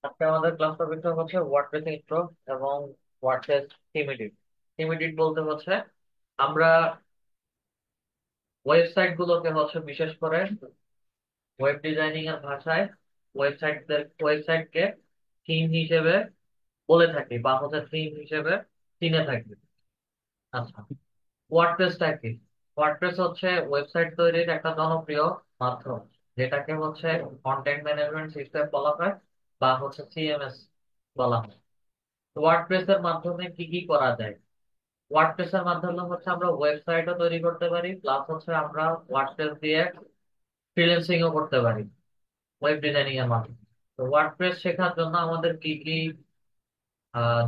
আজকে আমাদের ক্লাস টপিকটা হচ্ছে ওয়ার্ডপ্রেস ইন্ট্রো এবং WordPress theme edit. Theme edit বলতে হচ্ছে আমরা ওয়েবসাইট গুলোকে বিশেষ করে ওয়েব ডিজাইনিং এর ভাষায় ওয়েবসাইটকে থিম হিসেবে বলে থাকি বা থিম হিসেবে চিনে থাকি। আচ্ছা, ওয়ার্ডপ্রেসটা কি? ওয়ার্ডপ্রেস হচ্ছে ওয়েবসাইট তৈরির একটা জনপ্রিয় মাধ্যম, যেটাকে কন্টেন্ট ম্যানেজমেন্ট সিস্টেম বলা হয় বা সিএমএস বলা হয়। ওয়ার্ডপ্রেস এর মাধ্যমে কি কি করা যায়? ওয়ার্ডপ্রেস এর মাধ্যমে আমরা ওয়েবসাইটও তৈরি করতে পারি, প্লাস আমরা ওয়ার্ডপ্রেস দিয়ে ফ্রিল্যান্সিং ও করতে পারি ওয়েব ডিজাইনিং এর মাধ্যমে। তো ওয়ার্ডপ্রেস শেখার জন্য আমাদের কি কি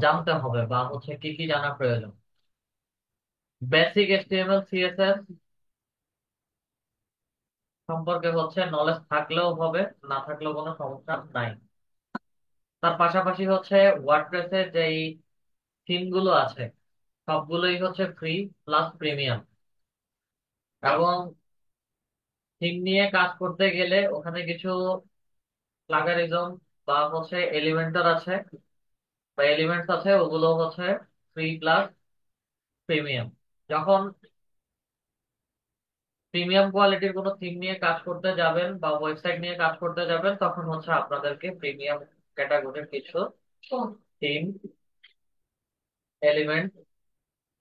জানতে হবে বা কি কি জানা প্রয়োজন? বেসিক এইচটিএমএল সিএসএস সম্পর্কে নলেজ থাকলেও হবে, না থাকলেও কোনো সমস্যা নাই। তার পাশাপাশি ওয়ার্ডপ্রেসের যেই থিম গুলো আছে সবগুলোই ফ্রি প্লাস প্রিমিয়াম। এবং থিম নিয়ে কাজ করতে গেলে ওখানে কিছু প্লাগারিজম বা এলিমেন্টার আছে বা এলিমেন্টস আছে, ওগুলো ফ্রি প্লাস প্রিমিয়াম। যখন প্রিমিয়াম কোয়ালিটির কোনো থিম নিয়ে কাজ করতে যাবেন বা ওয়েবসাইট নিয়ে কাজ করতে যাবেন, তখন আপনাদেরকে প্রিমিয়াম ক্যাটাগরির কিছু থিম, এলিমেন্ট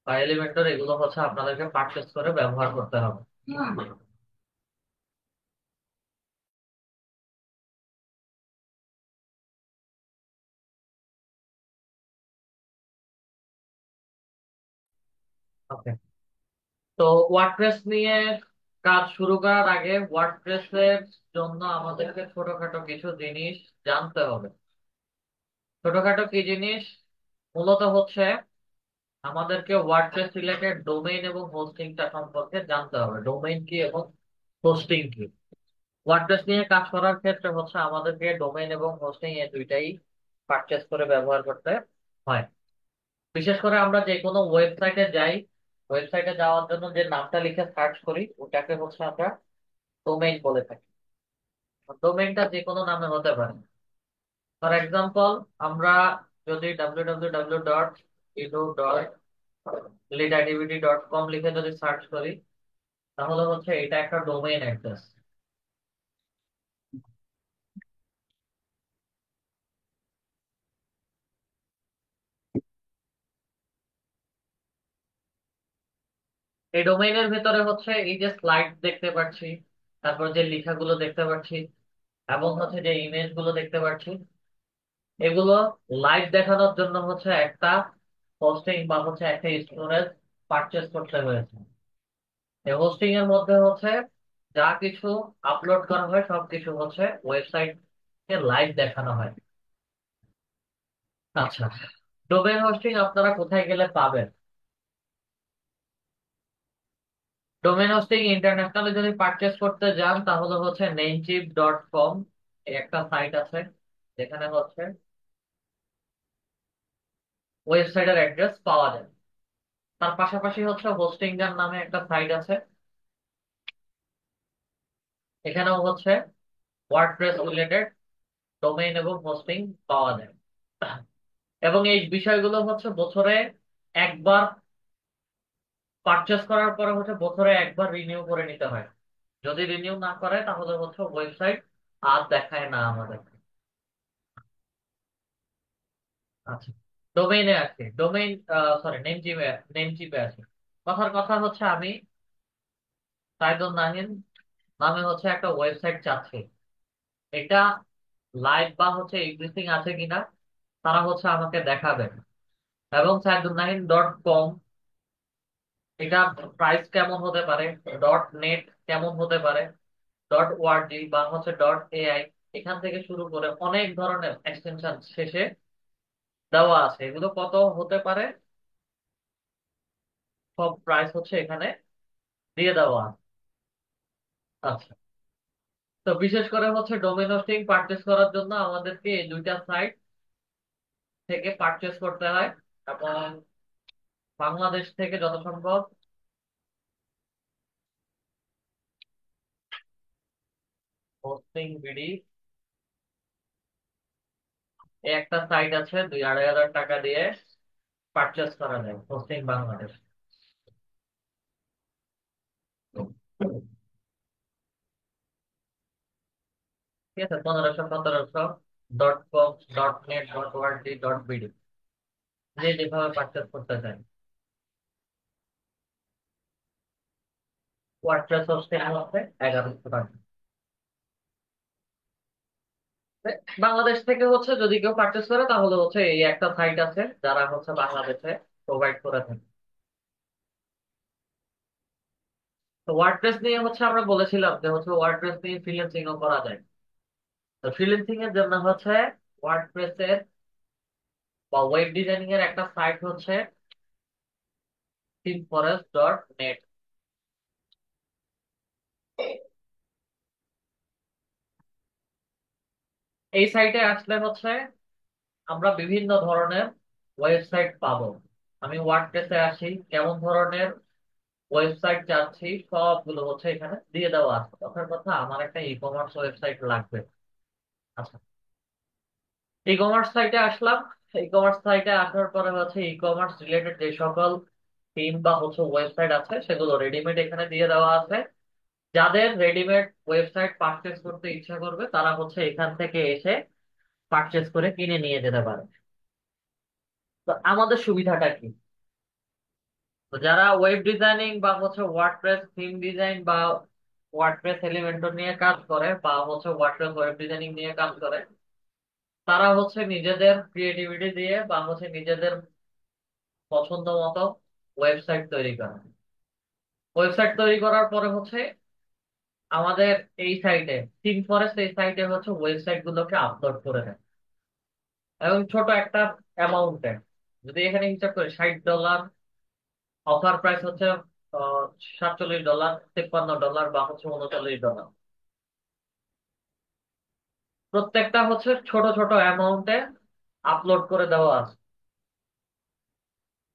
বা এলিমেন্টর এগুলো আপনাদেরকে পারচেস করে ব্যবহার করতে হবে। ওকে, তো ওয়ার্ডপ্রেস নিয়ে কাজ শুরু করার আগে ওয়ার্ডপ্রেস এর জন্য আমাদেরকে ছোটখাটো কিছু জিনিস জানতে হবে। ছোটখাটো কি জিনিস? মূলত আমাদেরকে ওয়ার্ডপ্রেস রিলেটেড ডোমেইন এবং হোস্টিংটা সম্পর্কে জানতে হবে। ডোমেইন কি এবং হোস্টিং কি? ওয়ার্ডপ্রেস নিয়ে কাজ করার ক্ষেত্রে আমাদেরকে ডোমেইন এবং হোস্টিং এই দুইটাই পারচেস করে ব্যবহার করতে হয়। বিশেষ করে আমরা যে কোনো ওয়েবসাইটে যাই, ওয়েবসাইটে যাওয়ার জন্য যে নামটা লিখে সার্চ করি ওটাকে আমরা ডোমেইন বলে থাকি। ডোমেইনটা যে কোনো নামে হতে পারে। ফর এক্সাম্পল, আমরা যদি www.edu.leadactivity.com লিখে যদি সার্চ করি, তাহলে এটা একটা ডোমেইন অ্যাড্রেস। এই ডোমেইনের ভেতরে এই যে স্লাইড দেখতে পাচ্ছি, তারপর যে লেখাগুলো দেখতে পাচ্ছি এবং যে ইমেজ গুলো দেখতে পাচ্ছি, এগুলো লাইভ দেখানোর জন্য একটা হোস্টিং বা একটা স্টোরেজ পারচেস করতে হয়েছে। এই হোস্টিং এর মধ্যে যা কিছু আপলোড করা হয় সবকিছু ওয়েবসাইট কে লাইভ দেখানো হয়। আচ্ছা, ডোমেইন হোস্টিং আপনারা কোথায় গেলে পাবেন? ডোমেইন হোস্টিং ইন্টারন্যাশনালি যদি পারচেস করতে যান তাহলে namecheap.com একটা সাইট আছে, যেখানে ওয়েবসাইটের অ্যাড্রেস পাওয়া যায়। তার পাশাপাশি হোস্টিংগার নামে একটা সাইট আছে, এখানেও ওয়ার্ডপ্রেস রিলেটেড ডোমেইন এবং হোস্টিং পাওয়া যায়। এবং এই বিষয়গুলো বছরে একবার পারচেস করার পরে বছরে একবার রিনিউ করে নিতে হয়। যদি রিনিউ না করে তাহলে ওয়েবসাইট আর দেখায় না আমাদের। আচ্ছা, ডোমেইনে আছে ডোমেইন, সরি নেমচিপে আছে। কথার কথা আমি সাইদুল নাহিন নামে একটা ওয়েবসাইট চাচ্ছি। এটা লাইভ বা এক্সিস্টিং আছে কিনা তারা আমাকে দেখাবে। এবং সাইদুল নাহিন.com, এটা প্রাইস কেমন হতে পারে, ডট নেট কেমন হতে পারে, ডট ওআরজি বা ডট এআই, এখান থেকে শুরু করে অনেক ধরনের এক্সটেনশন শেষে দেওয়া আছে। এগুলো কত হতে পারে সব প্রাইস এখানে দিয়ে দেওয়া আছে। আচ্ছা, তো বিশেষ করে ডোমেইন হোস্টিং পারচেস করার জন্য আমাদেরকে এই দুইটা সাইট থেকে পারচেস করতে হয়। এবং বাংলাদেশ থেকে যত সম্ভব হোস্টিং বিডি এই একটা সাইট আছে 2-2.5 হাজার টাকা দিয়ে পারচেস করা যায়, হোস্টিং বাংলাদেশ। ঠিক আছে, 1500-1700.com.net.org.bd, যে যেভাবে পারচেস করতে চান। ওয়ার্ডপ্রেস হোস্টিং হচ্ছে 1100 টাকা। বাংলাদেশ থেকে হচ্ছে যদি কেউ পারচেস করে তাহলে হচ্ছে এই একটা সাইট আছে যারা হচ্ছে বাংলাদেশে প্রোভাইড করে থাকে। তো ওয়ার্ডপ্রেস নিয়ে হচ্ছে আমরা বলেছিলাম যে হচ্ছে ওয়ার্ডপ্রেস নিয়ে ফ্রিল্যান্সিং ও করা যায়। তো ফ্রিল্যান্সিং এর জন্য হচ্ছে ওয়ার্ডপ্রেস এর বা ওয়েব ডিজাইনিং এর একটা সাইট হচ্ছে teamforest.net। এই সাইটে আসলে হচ্ছে আমরা বিভিন্ন ধরনের ওয়েবসাইট পাবো। আমি ওয়ার্ডপ্রেসে আসি, কেমন ধরনের ওয়েবসাইট চাচ্ছি সবগুলো হচ্ছে এখানে দিয়ে দেওয়া আছে। কথার কথা, আমার একটা ই কমার্স ওয়েবসাইট লাগবে। আচ্ছা, ই কমার্স সাইটে আসলাম। ই কমার্স সাইটে আসার পরে হচ্ছে ই কমার্স রিলেটেড যে সকল থিম বা হচ্ছে ওয়েবসাইট আছে সেগুলো রেডিমেড এখানে দিয়ে দেওয়া আছে। যাদের রেডিমেড ওয়েবসাইট পারচেস করতে ইচ্ছা করবে তারা হচ্ছে এখান থেকে এসে পারচেস করে কিনে নিয়ে যেতে পারে। তো আমাদের সুবিধাটা কি? তো যারা ওয়েব ডিজাইনিং বা হচ্ছে ওয়ার্ডপ্রেস থিম ডিজাইন বা ওয়ার্ডপ্রেস এলিমেন্টর নিয়ে কাজ করে বা হচ্ছে ওয়ার্ডপ্রেস ওয়েব ডিজাইনিং নিয়ে কাজ করে, তারা হচ্ছে নিজেদের ক্রিয়েটিভিটি দিয়ে বা হচ্ছে নিজেদের পছন্দ মতো ওয়েবসাইট তৈরি করে। ওয়েবসাইট তৈরি করার পরে হচ্ছে আমাদের এই সাইটে, থিম ফরেস্ট এই সাইটে হচ্ছে ওয়েবসাইট গুলোকে আপলোড করে দেয়। এবং ছোট একটা অ্যামাউন্টে, যদি এখানে হিসাব করি $60, অফার প্রাইস হচ্ছে $47, $53 বা হচ্ছে $39, প্রত্যেকটা হচ্ছে ছোট ছোট অ্যামাউন্টে আপলোড করে দেওয়া আছে।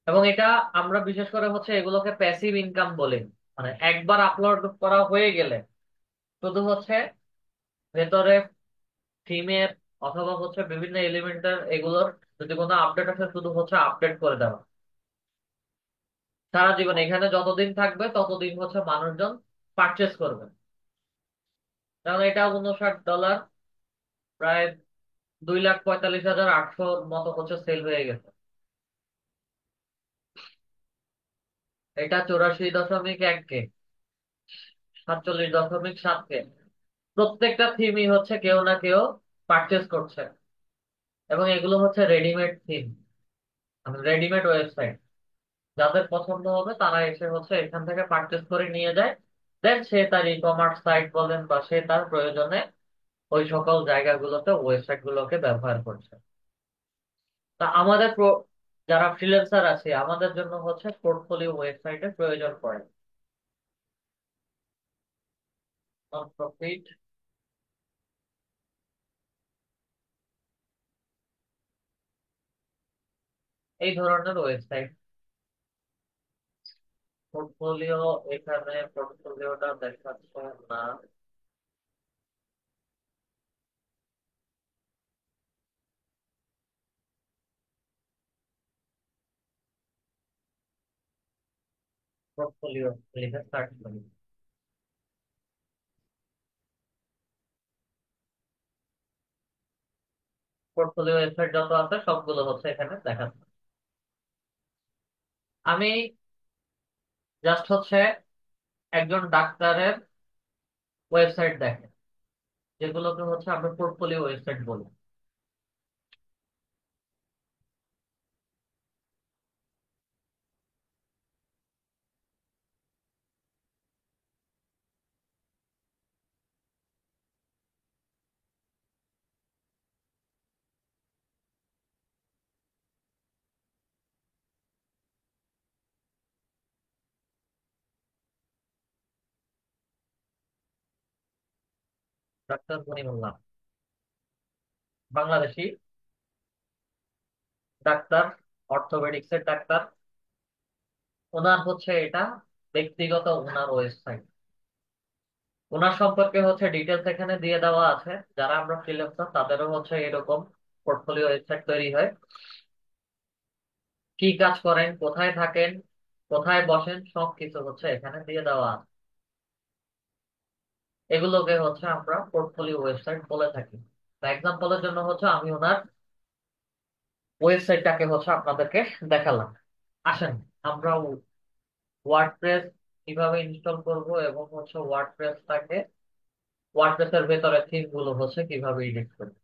এবং এটা আমরা বিশেষ করে হচ্ছে এগুলোকে প্যাসিভ ইনকাম বলি। মানে একবার আপলোড করা হয়ে গেলে শুধু হচ্ছে ভেতরে থিমের অথবা হচ্ছে বিভিন্ন এলিমেন্টের এগুলোর যদি কোনো আপডেট আছে শুধু হচ্ছে আপডেট করে দেওয়া। সারা জীবন এখানে যতদিন থাকবে ততদিন হচ্ছে মানুষজন পারচেস করবে। কারণ এটা $59, প্রায় 2,45,800 মতো হচ্ছে সেল হয়ে গেছে। এটা 84.1 কে, 47.7 কে। প্রত্যেকটা থিমই হচ্ছে কেউ না কেউ পারচেস করছে। এবং এগুলো হচ্ছে রেডিমেড থিম, মানে রেডিমেড ওয়েবসাইট। যাদের পছন্দ হবে তারা এসে হচ্ছে এখান থেকে পারচেস করে নিয়ে যায়। দেন সে তার ই কমার্স সাইট বলেন বা সে তার প্রয়োজনে ওই সকল জায়গাগুলোতে ওয়েবসাইট গুলোকে ব্যবহার করছে। তা আমাদের যারা ফ্রিল্যান্সার আছে আমাদের জন্য হচ্ছে পোর্টফোলিও ওয়েবসাইটের প্রয়োজন পড়ে। নন প্রফিট, এই ধরনের ওয়েবসাইট। পোর্টফোলিও, এখানে পোর্টফোলিওটা দেখাচ্ছে না। পোর্টফোলিও লিখে সার্চ করি। পোর্টফোলিও ওয়েবসাইট যত আছে সবগুলো হচ্ছে এখানে দেখাচ্ছে। আমি জাস্ট হচ্ছে একজন ডাক্তারের ওয়েবসাইট দেখে, যেগুলোকে হচ্ছে আমরা পোর্টফোলিও ওয়েবসাইট বলি। Doctor Ganimullah, Bangladeshi doctor, orthopaedics এর ডাক্তার। ওনার হচ্ছে এটা ব্যক্তিগত ওনার ওয়েবসাইট। ওনার সম্পর্কে হচ্ছে ডিটেলস এখানে দিয়ে দেওয়া আছে। যারা আমরা ফ্রিল্যান্সার তাদেরও হচ্ছে এরকম পোর্টফোলিও ওয়েবসাইট তৈরি হয়। কি কাজ করেন, কোথায় থাকেন, কোথায় বসেন, সবকিছু হচ্ছে এখানে দিয়ে দেওয়া আছে। এগুলোকে হচ্ছে আমরা পোর্টফোলিও ওয়েবসাইট বলে থাকি। এক্সাম্পলের জন্য হচ্ছে আমি ওনার ওয়েবসাইটটাকে হচ্ছে আপনাদেরকে দেখালাম। আসেন আমরা ওয়ার্ডপ্রেস কিভাবে ইনস্টল করব এবং হচ্ছে ওয়ার্ডপ্রেসের ভেতরে থিম গুলো হচ্ছে কিভাবে এডিট করব।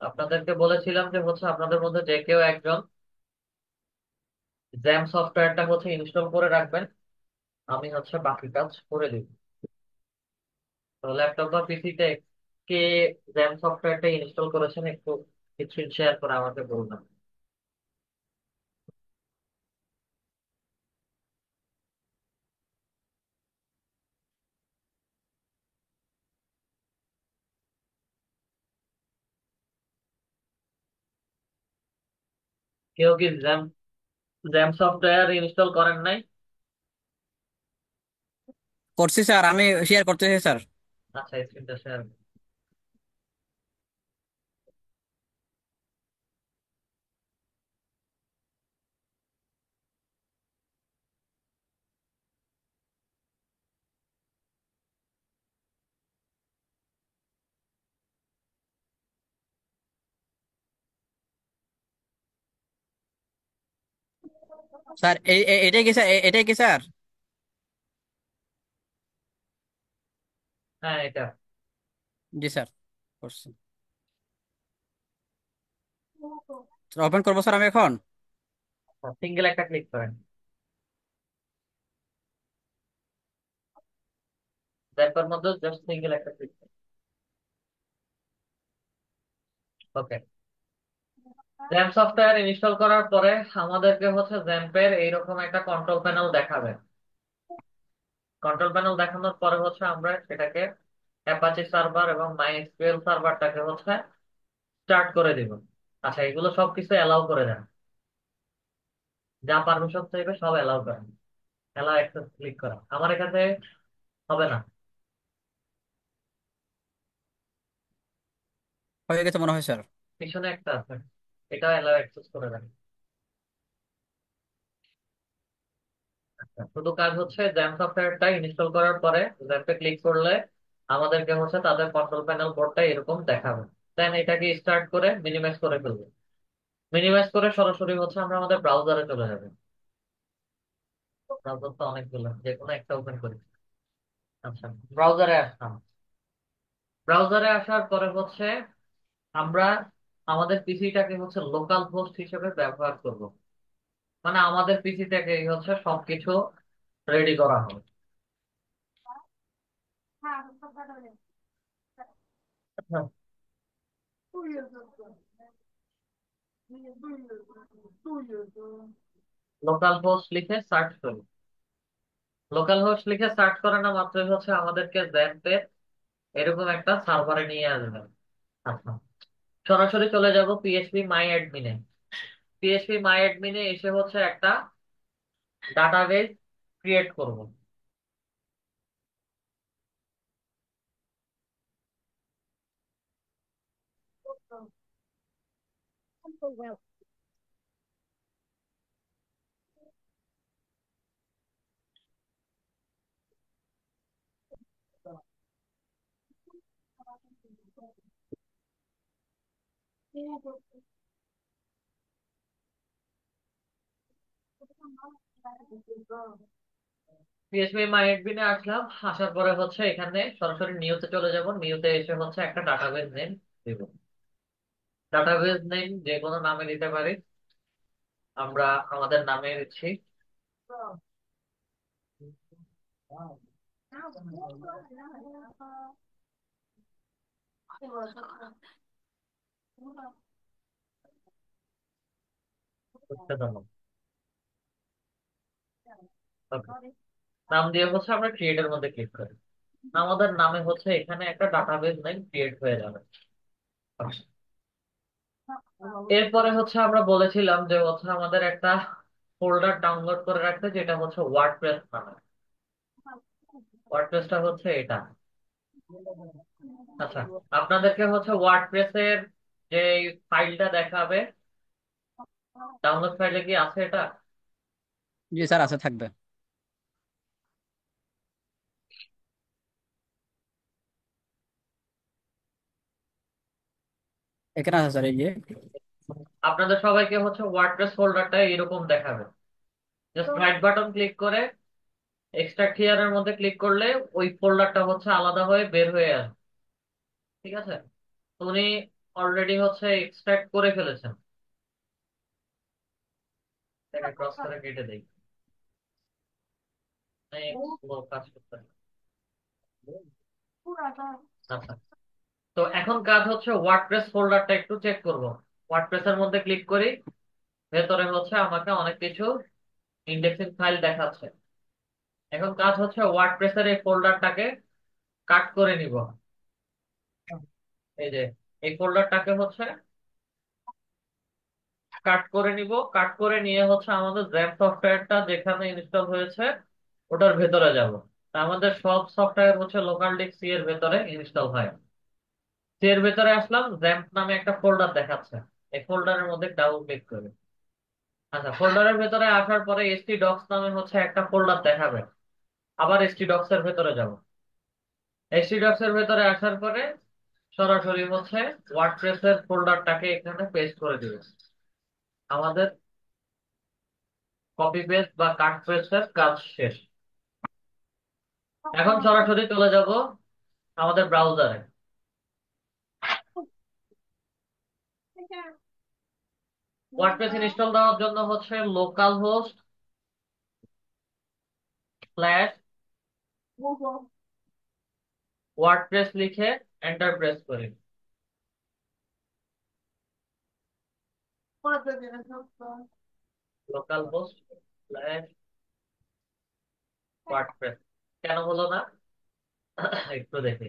আপনাদেরকে বলেছিলাম যে হচ্ছে আপনাদের মধ্যে যে কেউ একজন জ্যাম সফটওয়্যারটা হচ্ছে ইনস্টল করে রাখবেন, আমি হচ্ছে বাকি কাজ করে দিব। তো ল্যাপটপ বা পিসিতে কে জ্যাম সফটওয়্যারটা ইনস্টল করেছেন একটু স্ক্রিন শেয়ার করে আমাকে বলবেন। কেউ কি জ্যাম জ্যাম সফটওয়্যার ইনস্টল করেন নাই? করছি স্যার, আমি শেয়ার করতেছি স্যার। আচ্ছা, স্ক্রিনটা শেয়ার। স্যার এটাই কি স্যার? এটাই কি স্যার? হ্যাঁ, এটা জি স্যার, করছি। ওপেন করবো স্যার আমি এখন। সিঙ্গেল একটা ক্লিক করেন। তারপর মধ্যে জাস্ট সিঙ্গেল একটা ক্লিক করেন। ওকে। জ্যাম্প সফটওয়্যার ইনস্টল করার পরে আমাদেরকে হচ্ছে জ্যাম্পের এইরকম একটা কন্ট্রোল প্যানেল দেখাবে। কন্ট্রোল প্যানেল দেখানোর পরে হচ্ছে আমরা সেটাকে অ্যাপাচি সার্ভার এবং মাইএসকিউএল সার্ভারটাকে হচ্ছে স্টার্ট করে দিব। আচ্ছা, এগুলো সবকিছু অ্যালাউ করে দেন। যা পারমিশন চাইবে সব অ্যালাউ করেন। অ্যালাউ অ্যাক্সেস ক্লিক করা আমার এখানে হবে না। হয়ে গেছে মনে হয় স্যার। পিছনে একটা আছে, এটাও অ্যালাউ অ্যাক্সেস করে দেন। আচ্ছা, শুধু কাজ হচ্ছে জ্যাম সফটওয়্যারটা ইনস্টল করার পরে জ্যাম্পে ক্লিক করলে আমাদেরকে হচ্ছে তাদের কন্ট্রোল প্যানেল বোর্ডটা এরকম দেখাবে। দেন এটাকে স্টার্ট করে মিনিমাইজ করে ফেলবো। মিনিমাইজ করে সরাসরি হচ্ছে আমরা আমাদের ব্রাউজারে চলে যাবো। ব্রাউজার তো অনেকগুলো, যে কোনো একটা ওপেন করি। আচ্ছা, ব্রাউজারে আসলাম। ব্রাউজারে আসার পরে হচ্ছে আমরা আমাদের পিসিটাকে হচ্ছে লোকাল হোস্ট হিসেবে ব্যবহার করব। মানে আমাদের পিসি থেকে হচ্ছে সবকিছু রেডি করা হবে। লোকাল হোস্ট লিখে সার্চ করি। লোকাল হোস্ট লিখে সার্চ করে না মাত্রই হচ্ছে আমাদেরকে জ্যাম্পের এরকম একটা সার্ভারে নিয়ে আসবে। আচ্ছা, সরাসরি চলে যাব পিএইচপি মাই অ্যাডমিনে। পিএইচপি মাই অ্যাডমিনে এসে হচ্ছে একটা ডাটাবেজ ক্রিয়েট করব। পিএইচপি মাই অ্যাডমিনে আসলাম। আসার পরে হচ্ছে এখানে সরাসরি নিউতে চলে যাব। নিউতে এসে হচ্ছে একটা ডাটাবেজ নেম দেব। ডাটাবেজ নেম যে কোনো নামে দিতে পারি। আমরা আমাদের নামে দিচ্ছি। দুঃখজনক। Okay. নাম দিয়ে হচ্ছে আমরা ক্রিয়েটের মধ্যে ক্লিক করি। আমাদের নামে হচ্ছে এখানে একটা ডাটাবেজ নেম ক্রিয়েট হয়ে যাবে। আচ্ছা। এরপরে হচ্ছে আমরা বলেছিলাম যে হচ্ছে আমাদের একটা ফোল্ডার ডাউনলোড করে রাখতে, যেটা হচ্ছে ওয়ার্ডপ্রেস নামে। ওয়ার্ডপ্রেসটা হচ্ছে এটা। আচ্ছা, আপনাদেরকে হচ্ছে ওয়ার্ডপ্রেসের যে ফাইলটা দেখাবে, ডাউনলোড ফাইলে কি আছে এটা? জি স্যার, আছে, থাকবে। এখানে আছে স্যার, এই যে। আপনাদের সবাইকে হচ্ছে ওয়ার্ডপ্রেস ফোল্ডারটা এরকম দেখাবে। জাস্ট রাইট বাটন ক্লিক করে এক্সট্রাক্ট হিয়ার এর মধ্যে ক্লিক করলে ওই ফোল্ডারটা হচ্ছে আলাদা হয়ে বের হয়ে আসবে। ঠিক আছে? তো উনি অলরেডি হচ্ছে এক্সট্রাক্ট করে ফেলেছেন। এটাকে ক্রস করে কেটে দেই। স্লো কাজ করতে হবে। আচ্ছা, তো এখন কাজ হচ্ছে ওয়ার্ডপ্রেস ফোল্ডারটা একটু চেক করব। ওয়ার্ডপ্রেস এর মধ্যে ক্লিক করি, ভেতরে হচ্ছে আমাকে অনেক কিছু ইন্ডেক্সিং ফাইল দেখাচ্ছে। এখন কাজ হচ্ছে ওয়ার্ডপ্রেসের এই ফোল্ডারটাকে কাট করে নিব। এই যে এই ফোল্ডারটাকে হচ্ছে কাট করে নিব। কাট করে নিয়ে হচ্ছে আমাদের জ্যাম সফটওয়্যারটা যেখানে ইনস্টল হয়েছে ওটার ভেতরে যাব। তা আমাদের সব সফটওয়্যার হচ্ছে লোকাল ডিস্ক সি এর ভেতরে ইনস্টল হয়। সি এর ভেতরে আসলাম, জ্যাম্প নামে একটা ফোল্ডার দেখাচ্ছে। এই ফোল্ডারের মধ্যে ডাবল ক্লিক করি। আচ্ছা, ফোল্ডারের ভেতরে আসার পরে এসটি ডক্স নামে হচ্ছে একটা ফোল্ডার দেখাবে। আবার এসটি ডক্স এর ভেতরে যাব। এসটি ডক্স এর ভেতরে আসার পরে সরাসরি হচ্ছে ওয়ার্ডপ্রেস এর ফোল্ডারটাকে এখানে পেস্ট করে দিবে। আমাদের কপি পেস্ট বা কাট পেস্টের কাজ শেষ। এখন সরাসরি চলে যাব আমাদের ব্রাউজারে। ওয়ার্ডপ্রেস ইনস্টল দেওয়ার জন্য হচ্ছে লোকাল হোস্ট স্ল্যাশ ওয়ার্ডপ্রেস লিখে এন্টার প্রেস করি। লোকাল হোস্ট স্ল্যাশ ওয়ার্ডপ্রেস কেন হলো না? একটু দেখি।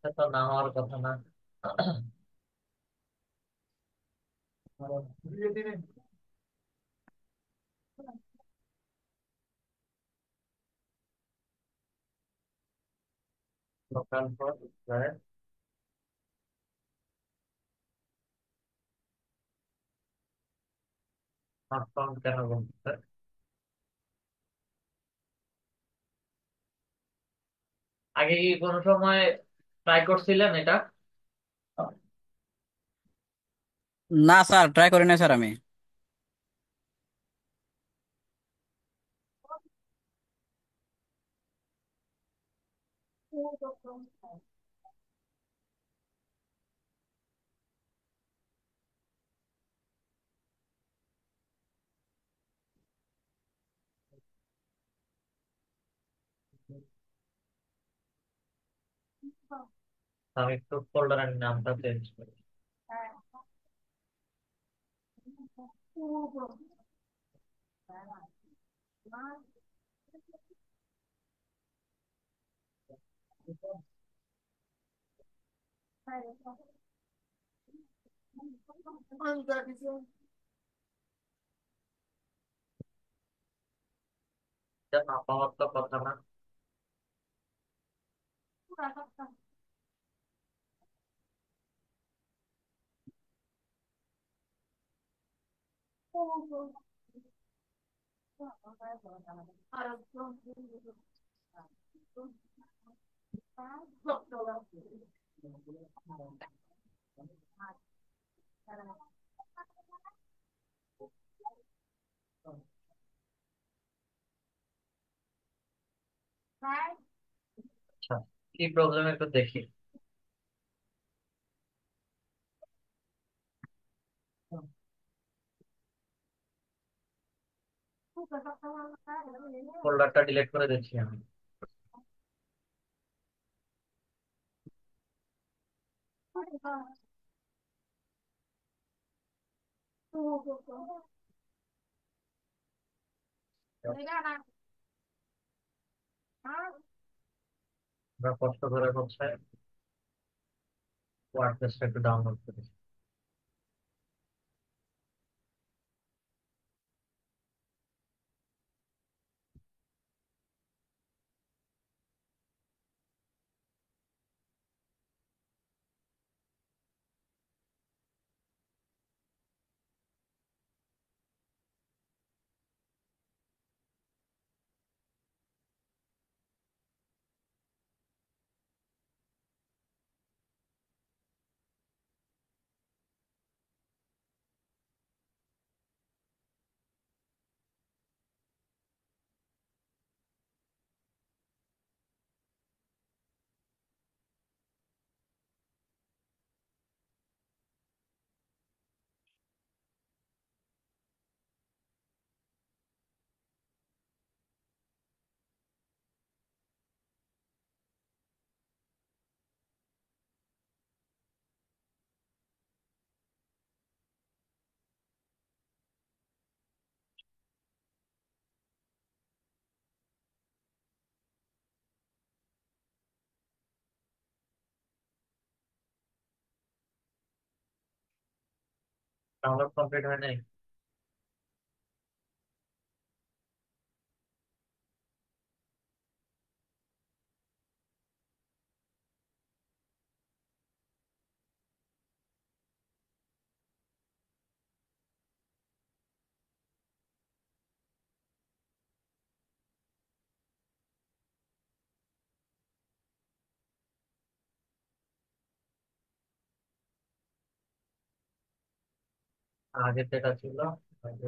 এটা তো না হওয়ার কথা না। Local host slash, not found কেন বলছে? আগে কি কোনো সময় ট্রাই করছিলেন এটা? না স্যার, ট্রাই করি না স্যার আমি। আমি একটু ফোল্ডারের নামটা চেঞ্জ করি। এটা না পাওয়ার তো কথা না। আচ্ছা, কি প্রবলেম একটু দেখি। ফোল্ডারটা ডিলিট করে দিচ্ছি আমি। আমরা কষ্ট করে হচ্ছে ওয়ার্ডপ্রেসটা একটু ডাউনলোড করি। ডাউনলোড কমপ্লিট হয় নাই। আগের যেটা ছিল, আগে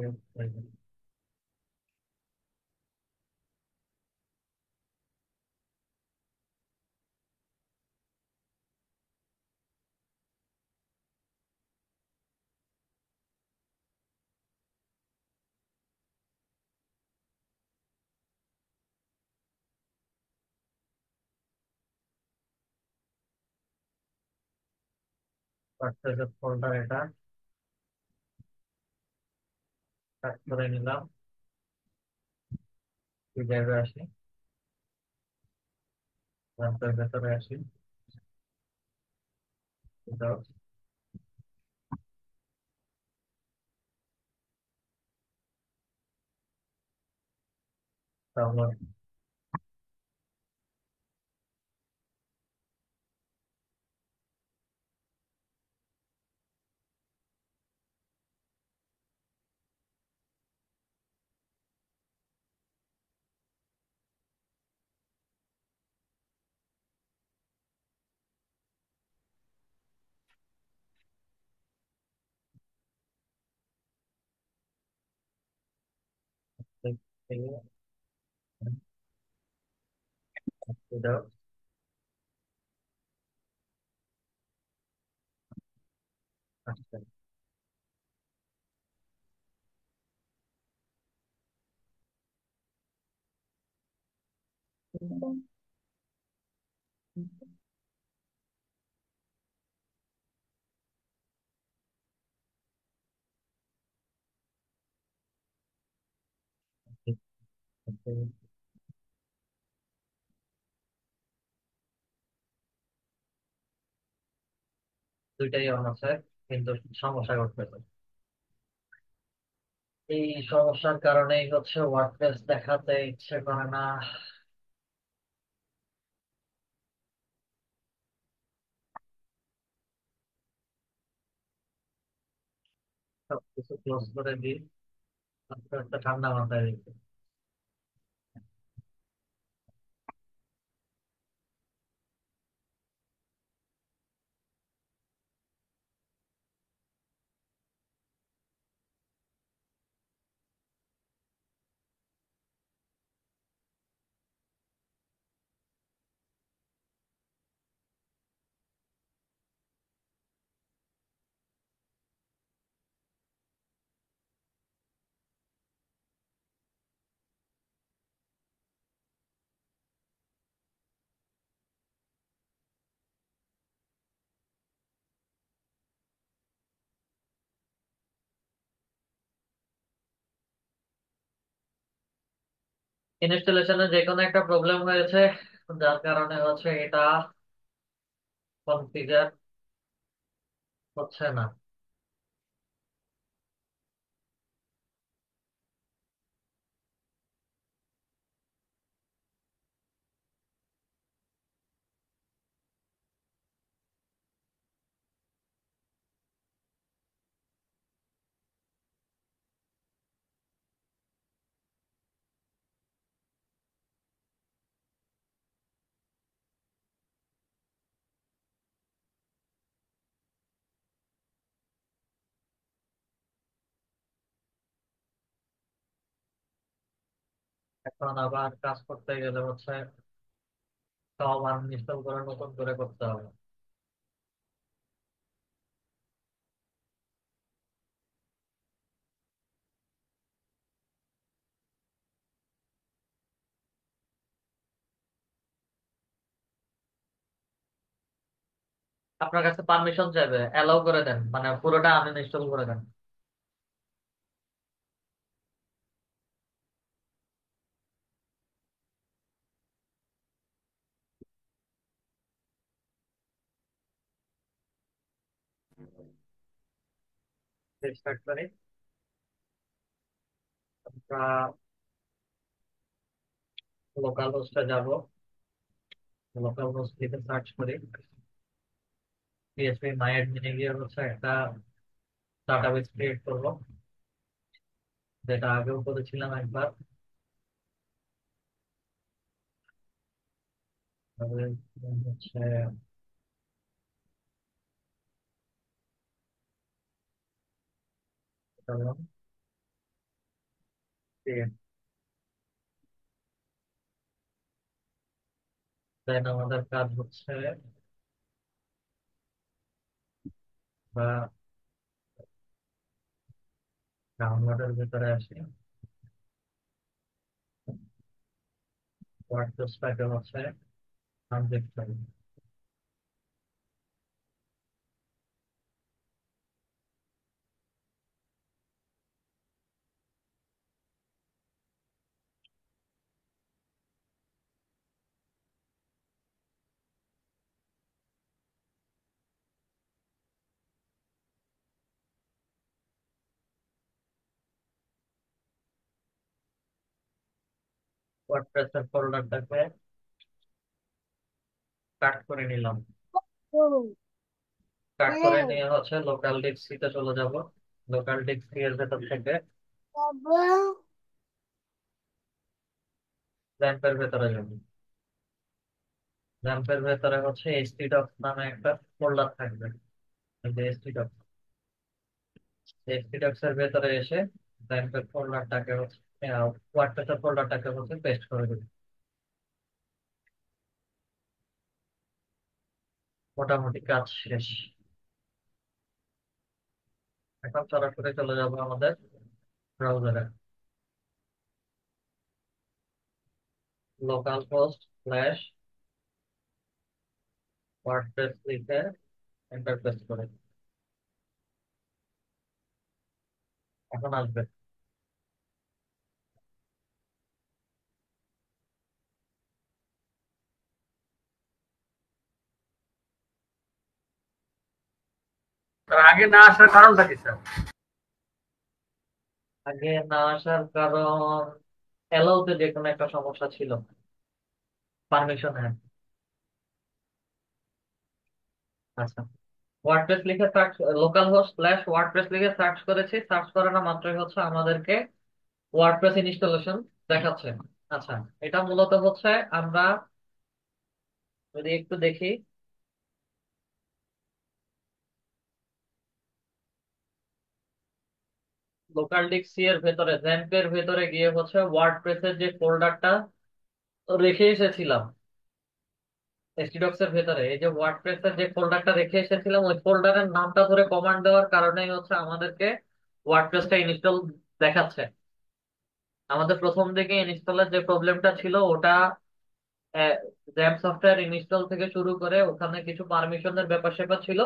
ওয়ার্ডপ্রেসের ফোল্ডার এটা কাট করে নিলাম। এই জায়গায় আসি, ওয়ার্ডপ্রেসের ভেতরে আসি, ডাউনলোড। আচ্ছা, দুইটাই অন আছে, কিন্তু সমস্যা করতেছে। এই সমস্যার কারণেই হচ্ছে ওয়ার্ডপ্রেস দেখাতে ইচ্ছে করে না। সবকিছু ক্লোজ করে দিই, আস্তে আস্তে ঠান্ডা মাথায় রেখে। ইনস্টলেশনে যে কোনো একটা প্রবলেম হয়েছে, যার কারণে হচ্ছে এটা কনফিগার হচ্ছে না। এখন আবার কাজ করতে গেলে হচ্ছে সব আনইনস্টল করে নতুন করে করতে হবে। আপনার কাছে পারমিশন চাইবে, অ্যালাউ করে দেন, মানে পুরোটা আনইনস্টল করে দেন। স্টার্ট করি। আমরা লোকাল হোস্টে যাব, লোকাল হোস্ট লিখে সার্চ করি। পিএসপি মাই অ্যাডমিনে গিয়ে হচ্ছে একটা ডাটাবেস ক্রিয়েট করবো, যেটা আগেও করেছিলাম একবার। তবে হচ্ছে দেন আমাদের কাজ হচ্ছে বা ডাউনলোডের ভিতরে আসি, ওয়ার্ডপ্রেসটাকে হচ্ছে সাবজেক্ট করি। ওয়ার্ডপ্রেসের ফোল্ডারটাকে কাট করে নিলাম। কাট করে নিয়ে হচ্ছে লোকাল ডিস্ক সি তে চলে যাব। লোকাল ডিস্ক সি এর ভেতর থেকে ল্যাম্পের ভেতরে যাব। ল্যাম্পের ভেতরে হচ্ছে এসটিডক্স নামে একটা ফোল্ডার থাকবে। এই যে এসটিডক্স, এসটিডক্স এর ভেতরে এসে ল্যাম্পের ফোল্ডারটাকে হচ্ছে ওয়ার্ডপ্রেসের ফোল্ডারটাকে হচ্ছে পেস্ট করে দেব। মোটামুটি কাজ শেষ। এখন সরাসরি চলে যাব আমাদের ব্রাউজারে। লোকাল হোস্ট স্ল্যাশ ওয়ার্ডপ্রেস লিখে এন্টার প্রেস করে এখন আসবে। তার আগে না আসার কারণটা কি স্যার? আগে না আসার কারণ অ্যালাউতে যে কোনো একটা সমস্যা ছিল, পারমিশন। হ্যাঁ, আচ্ছা। ওয়ার্ডপ্রেস লিখে search, local host slash WordPress লিখে সার্চ করেছি, সার্চ করানো মাত্রই হচ্ছে আমাদেরকে ওয়ার্ডপ্রেস ইনস্টলেশন দেখাচ্ছে। আচ্ছা, এটা মূলত হচ্ছে আমরা যদি একটু দেখি, লোকাল ডিস্ক সি এর ভেতরে জ্যাম্পের ভেতরে গিয়ে হচ্ছে ওয়ার্ডপ্রেসের যে ফোল্ডারটা রেখে এসেছিলাম, এসটিডক্স এর ভেতরে এই যে ওয়ার্ডপ্রেসের যে ফোল্ডারটা রেখে এসেছিলাম, ওই ফোল্ডারের নামটা ধরে কমান্ড দেওয়ার কারণেই হচ্ছে আমাদেরকে ওয়ার্ডপ্রেসটা ইনস্টল দেখাচ্ছে। আমাদের প্রথম দিকে ইনস্টলের যে প্রবলেমটা ছিল ওটা জ্যাম সফটওয়্যার ইনস্টল থেকে শুরু করে ওখানে কিছু পারমিশনের ব্যাপার স্যাপার ছিল,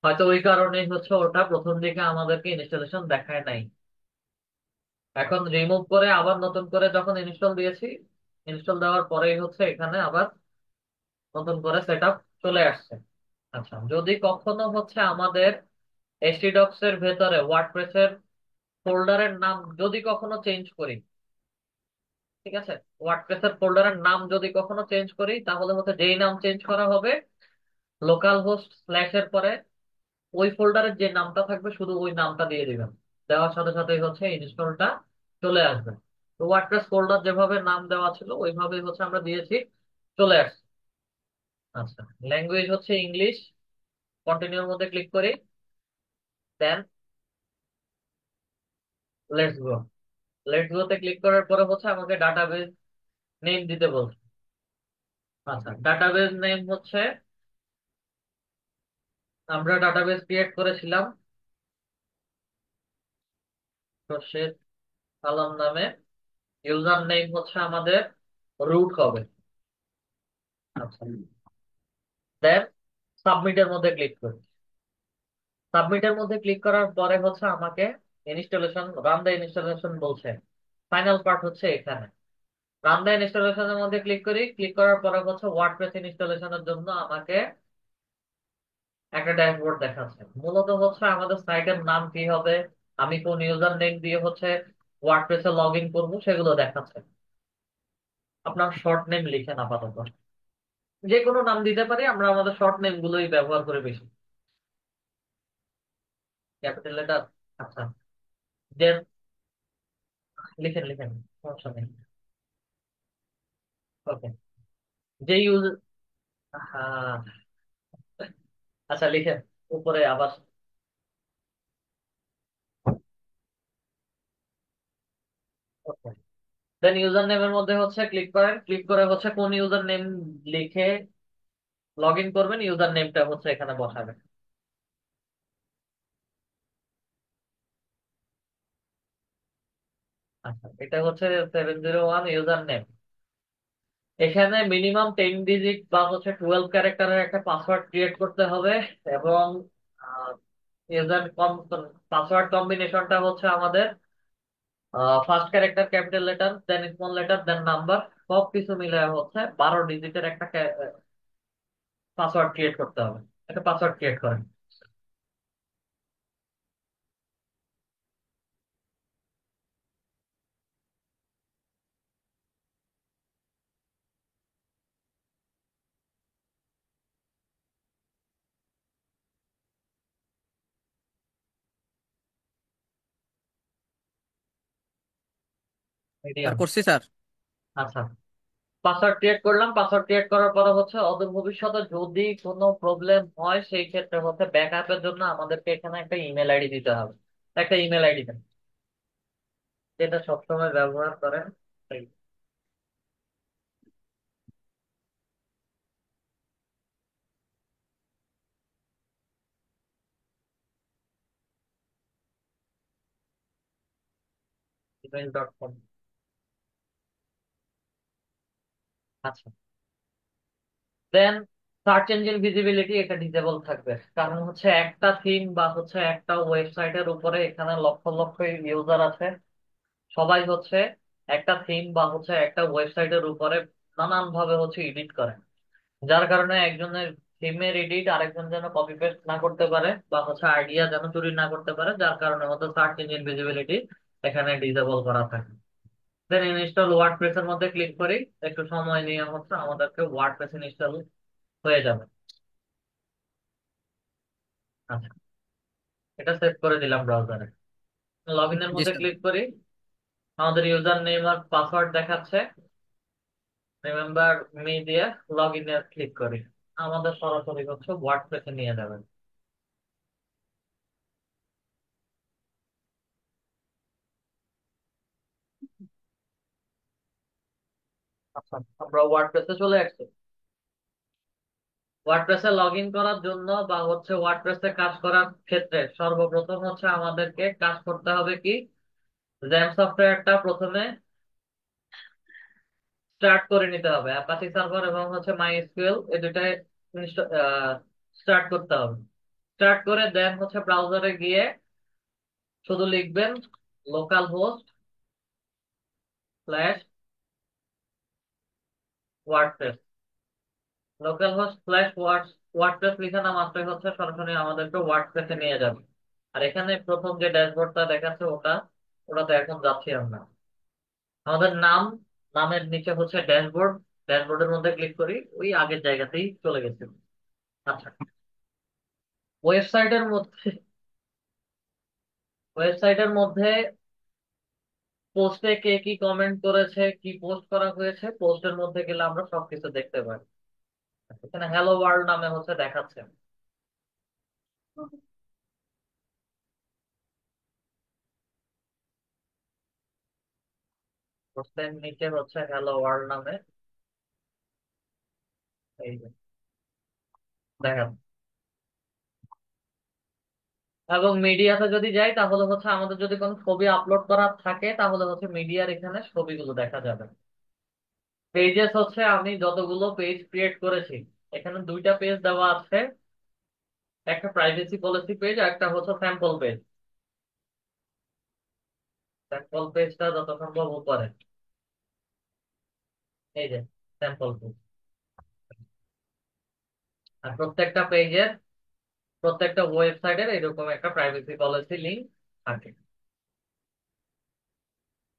হয়তো ওই কারণেই হচ্ছে ওটা প্রথম দিকে আমাদেরকে ইনস্টলেশন দেখায় নাই। এখন রিমুভ করে আবার নতুন করে যখন ইনস্টল দিয়েছি, ইনস্টল দেওয়ার পরেই হচ্ছে এখানে আবার নতুন করে সেট আপ চলে আসছে। আচ্ছা, যদি কখনো হচ্ছে আমাদের htdocs এর ভেতরে ওয়ার্ডপ্রেসের ফোল্ডারের নাম যদি কখনো চেঞ্জ করি, ঠিক আছে, ওয়ার্ডপ্রেসের ফোল্ডারের নাম যদি কখনো চেঞ্জ করি, তাহলে হচ্ছে যেই নাম চেঞ্জ করা হবে লোকাল হোস্ট স্ল্যাশ এর পরে ওই ফোল্ডারের যে নামটা থাকবে শুধু ওই নামটা দিয়ে দিবেন। দেওয়ার সাথে সাথেই হচ্ছে ইনস্টলটা চলে আসবে। তো ওয়ার্ডপ্রেস ফোল্ডার যেভাবে নাম দেওয়া ছিল ওইভাবেই হচ্ছে আমরা দিয়েছি, চলে আসছে। আচ্ছা, ল্যাঙ্গুয়েজ হচ্ছে ইংলিশ। কন্টিনিউর মধ্যে ক্লিক করি, then let's go. Let's go তে ক্লিক করার পরে হচ্ছে আমাকে ডাটাবেজ নেম দিতে বলছে। আচ্ছা, ডাটাবেজ নেম হচ্ছে আমরা ডাটাবেজ ক্রিয়েট করেছিলাম খোরশেদ আলম নামে। ইউজার নেম হচ্ছে আমাদের রুট হবে। আচ্ছা, দেন সাবমিটের মধ্যে ক্লিক করি। সাবমিটের মধ্যে ক্লিক করার পরে হচ্ছে আমাকে ইনস্টলেশন রান দ্য ইনস্টলেশন বলছে। ফাইনাল পার্ট হচ্ছে এখানে। রান দ্য ইনস্টলেশনের মধ্যে ক্লিক করি। ক্লিক করার পরে হচ্ছে ওয়ার্ডপ্রেস ইনস্টলেশনের জন্য আমাকে একটা ড্যাশবোর্ড দেখাচ্ছে। মূলত হচ্ছে আমাদের সাইটের নাম কি হবে, আমি কোন ইউজার নেম দিয়ে হচ্ছে ওয়ার্ডপ্রেসে লগ ইন করবো সেগুলো দেখাচ্ছে। আপনার শর্ট নেম লিখেন আপাতত, যে কোনো নাম দিতে পারি, আমরা আমাদের শর্ট নেম গুলোই ব্যবহার করে বেশি। Capital letter. আচ্ছা, দেন লিখেন লিখেন, সমস্যা নেই। ওকে, যে ইউজ, হ্যাঁ, আচ্ছা লিখেন উপরে আবার। ওকে, দেন ইউজার নেমের মধ্যে হচ্ছে ক্লিক করেন। ক্লিক করে হচ্ছে কোন ইউজার নেম লিখে লগ ইন করবেন, ইউজার নেমটা হচ্ছে এখানে বসাবেন। আচ্ছা, এটা হচ্ছে 701 ইউজার নেম। এখানে মিনিমাম 10 ডিজিট বা হচ্ছে 12 ক্যারেক্টারের একটা পাসওয়ার্ড ক্রিয়েট করতে হবে। এবং ইউজার পাসওয়ার্ড কম্বিনেশনটা হচ্ছে আমাদের ফার্স্ট ক্যারেক্টার ক্যাপিটাল লেটার, দেন স্মল লেটার, দেন নাম্বার, সব কিছু মিলে হচ্ছে 12 ডিজিটের একটা পাসওয়ার্ড ক্রিয়েট করতে হবে। একটা পাসওয়ার্ড ক্রিয়েট করেন। Sir medium. করছি স্যার। আচ্ছা, পাসওয়ার্ড ক্রিয়েট করলাম। পাসওয়ার্ড ক্রিয়েট করার পরে হচ্ছে অদূর ভবিষ্যতে যদি কোনো প্রবলেম হয় সেই ক্ষেত্রে হচ্ছে ব্যাকআপের জন্য আমাদেরকে এখানে একটা ইমেল আইডি দিতে হবে। একটা ইমেল আইডি দেন যেটা সবসময় ব্যবহার করেন। gmail.com। আচ্ছা, দেন সার্চ ইঞ্জিন ভিজিবিলিটি এটা ডিসেবল থাকবে, কারণ হচ্ছে একটা থিম বা হচ্ছে একটা ওয়েবসাইটের উপরে এখানে লক্ষ লক্ষ ইউজার আছে। সবাই হচ্ছে একটা থিম বা হচ্ছে একটা ওয়েবসাইটের উপরে নানান ভাবে হচ্ছে এডিট করে। যার কারণে একজনের থিমের এডিট আরেকজন যেন কপি পেস্ট না করতে পারে বা হচ্ছে আইডিয়া যেন চুরি না করতে পারে, যার কারণে হচ্ছে সার্চ ইঞ্জিন ভিজিবিলিটি এখানে ডিসেবল করা থাকে। দেন ইনস্টল ওয়ার্ডপ্রেস এর মধ্যে ক্লিক করি। একটু সময় নিয়ে হচ্ছে আমাদেরকে ওয়ার্ডপ্রেস ইনস্টল হয়ে যাবে। আচ্ছা, এটা সেভ করে দিলাম ব্রাউজারে। লগ ইনের জি মধ্যে স্যার। ক্লিক করি। আমাদের ইউজার নেম আর পাসওয়ার্ড দেখাচ্ছে। রিমেম্বার মি দিয়ে লগ ইনে ক্লিক করি। আমাদের সরাসরি হচ্ছে ওয়ার্ডপ্রেসে নিয়ে যাবেন। আচ্ছা, আমরা ওয়ার্ডপ্রেসে চলে আসছি। ওয়ার্ডপ্রেসে লগ ইন করার জন্য বা হচ্ছে ওয়ার্ডপ্রেসে কাজ করার ক্ষেত্রে সর্বপ্রথম হচ্ছে আমাদেরকে কাজ করতে হবে কি, জ্যাম সফটওয়্যারটা প্রথমে স্টার্ট করে নিতে হবে। অ্যাপাচি সার্ভার এবং হচ্ছে মাই এসকিউএল এই দুটাই স্টার্ট করতে হবে। স্টার্ট করে দেন হচ্ছে ব্রাউজারে গিয়ে শুধু লিখবেন local host slash WordPress. Local host slash WordPress লিখানো মাত্রই হচ্ছে সরাসরি আমাদেরকে ওয়ার্ডপ্রেসে নিয়ে যাবে। আর এখানে প্রথম যে ড্যাশবোর্ডটা দেখাচ্ছে ওটা, ওটাতে এখন যাচ্ছি আমরা। আমাদের নামের নিচে হচ্ছে ড্যাশবোর্ড। ড্যাশবোর্ডের মধ্যে ক্লিক করি, ওই আগের জায়গাতেই চলে গেছে। আচ্ছা, ওয়েবসাইটের মধ্যে ওয়েবসাইটের মধ্যে পোস্টে কে কি কমেন্ট করেছে, কি পোস্ট করা হয়েছে, পোস্টের মধ্যে গেলে আমরা সবকিছু দেখতে পাই। এখানে হ্যালো ওয়ার্ল্ড নামে হচ্ছে দেখাচ্ছে। পোস্টের নিচে হচ্ছে হ্যালো ওয়ার্ল্ড নামে এই যে দেখাচ্ছে। এবং মিডিয়াতে যদি যাই তাহলে হচ্ছে আমাদের যদি কোনো ছবি আপলোড করা থাকে তাহলে হচ্ছে মিডিয়ার এখানে ছবিগুলো দেখা যাবে। পেজেস হচ্ছে আমি যতগুলো পেজ ক্রিয়েট করেছি, এখানে দুইটা পেজ দেওয়া আছে, একটা প্রাইভেসি পলিসি পেজ আর একটা হচ্ছে স্যাম্পল পেজ। স্যাম্পল পেজটা যত সম্ভব উপরে, এই যে স্যাম্পল পেজ। আর প্রত্যেকটা ওয়েবসাইটের এরকম একটা প্রাইভেসি পলিসি লিংক থাকে।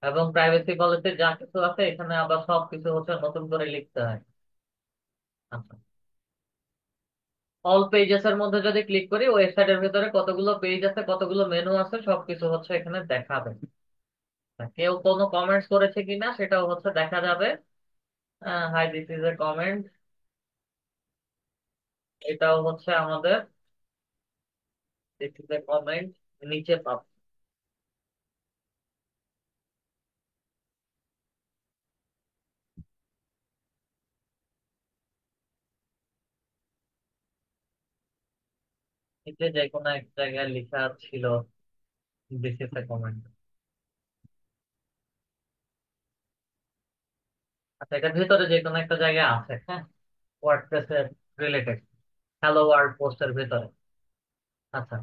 এবং প্রাইভেসি পলিসির যা কিছু আছে এখানে আবার সবকিছু হচ্ছে নতুন করে লিখতে হয়। আচ্ছা, অল পেজেস এর মধ্যে যদি ক্লিক করি ওয়েবসাইটের ভিতরে কতগুলো পেজ আছে, কতগুলো মেনু আছে, সবকিছু হচ্ছে এখানে দেখাবে। কেউ কোনো কমেন্টস করেছে কিনা সেটাও হচ্ছে দেখা যাবে। Hi, this is a comment, এটাও হচ্ছে আমাদের দিস ইজ এ কমেন্ট নিচে পাবো। নিচে যে কোনো এক জায়গায় লেখা ছিল দিস ইজ এ কমেন্ট। আচ্ছা, এটার ভিতরে যে কোনো একটা জায়গায় আছে, হ্যাঁ, ওয়ার্ডপ্রেস এর রিলেটেড হ্যালো ওয়ার্ল্ড পোস্টের ভিতরে। আচ্ছা,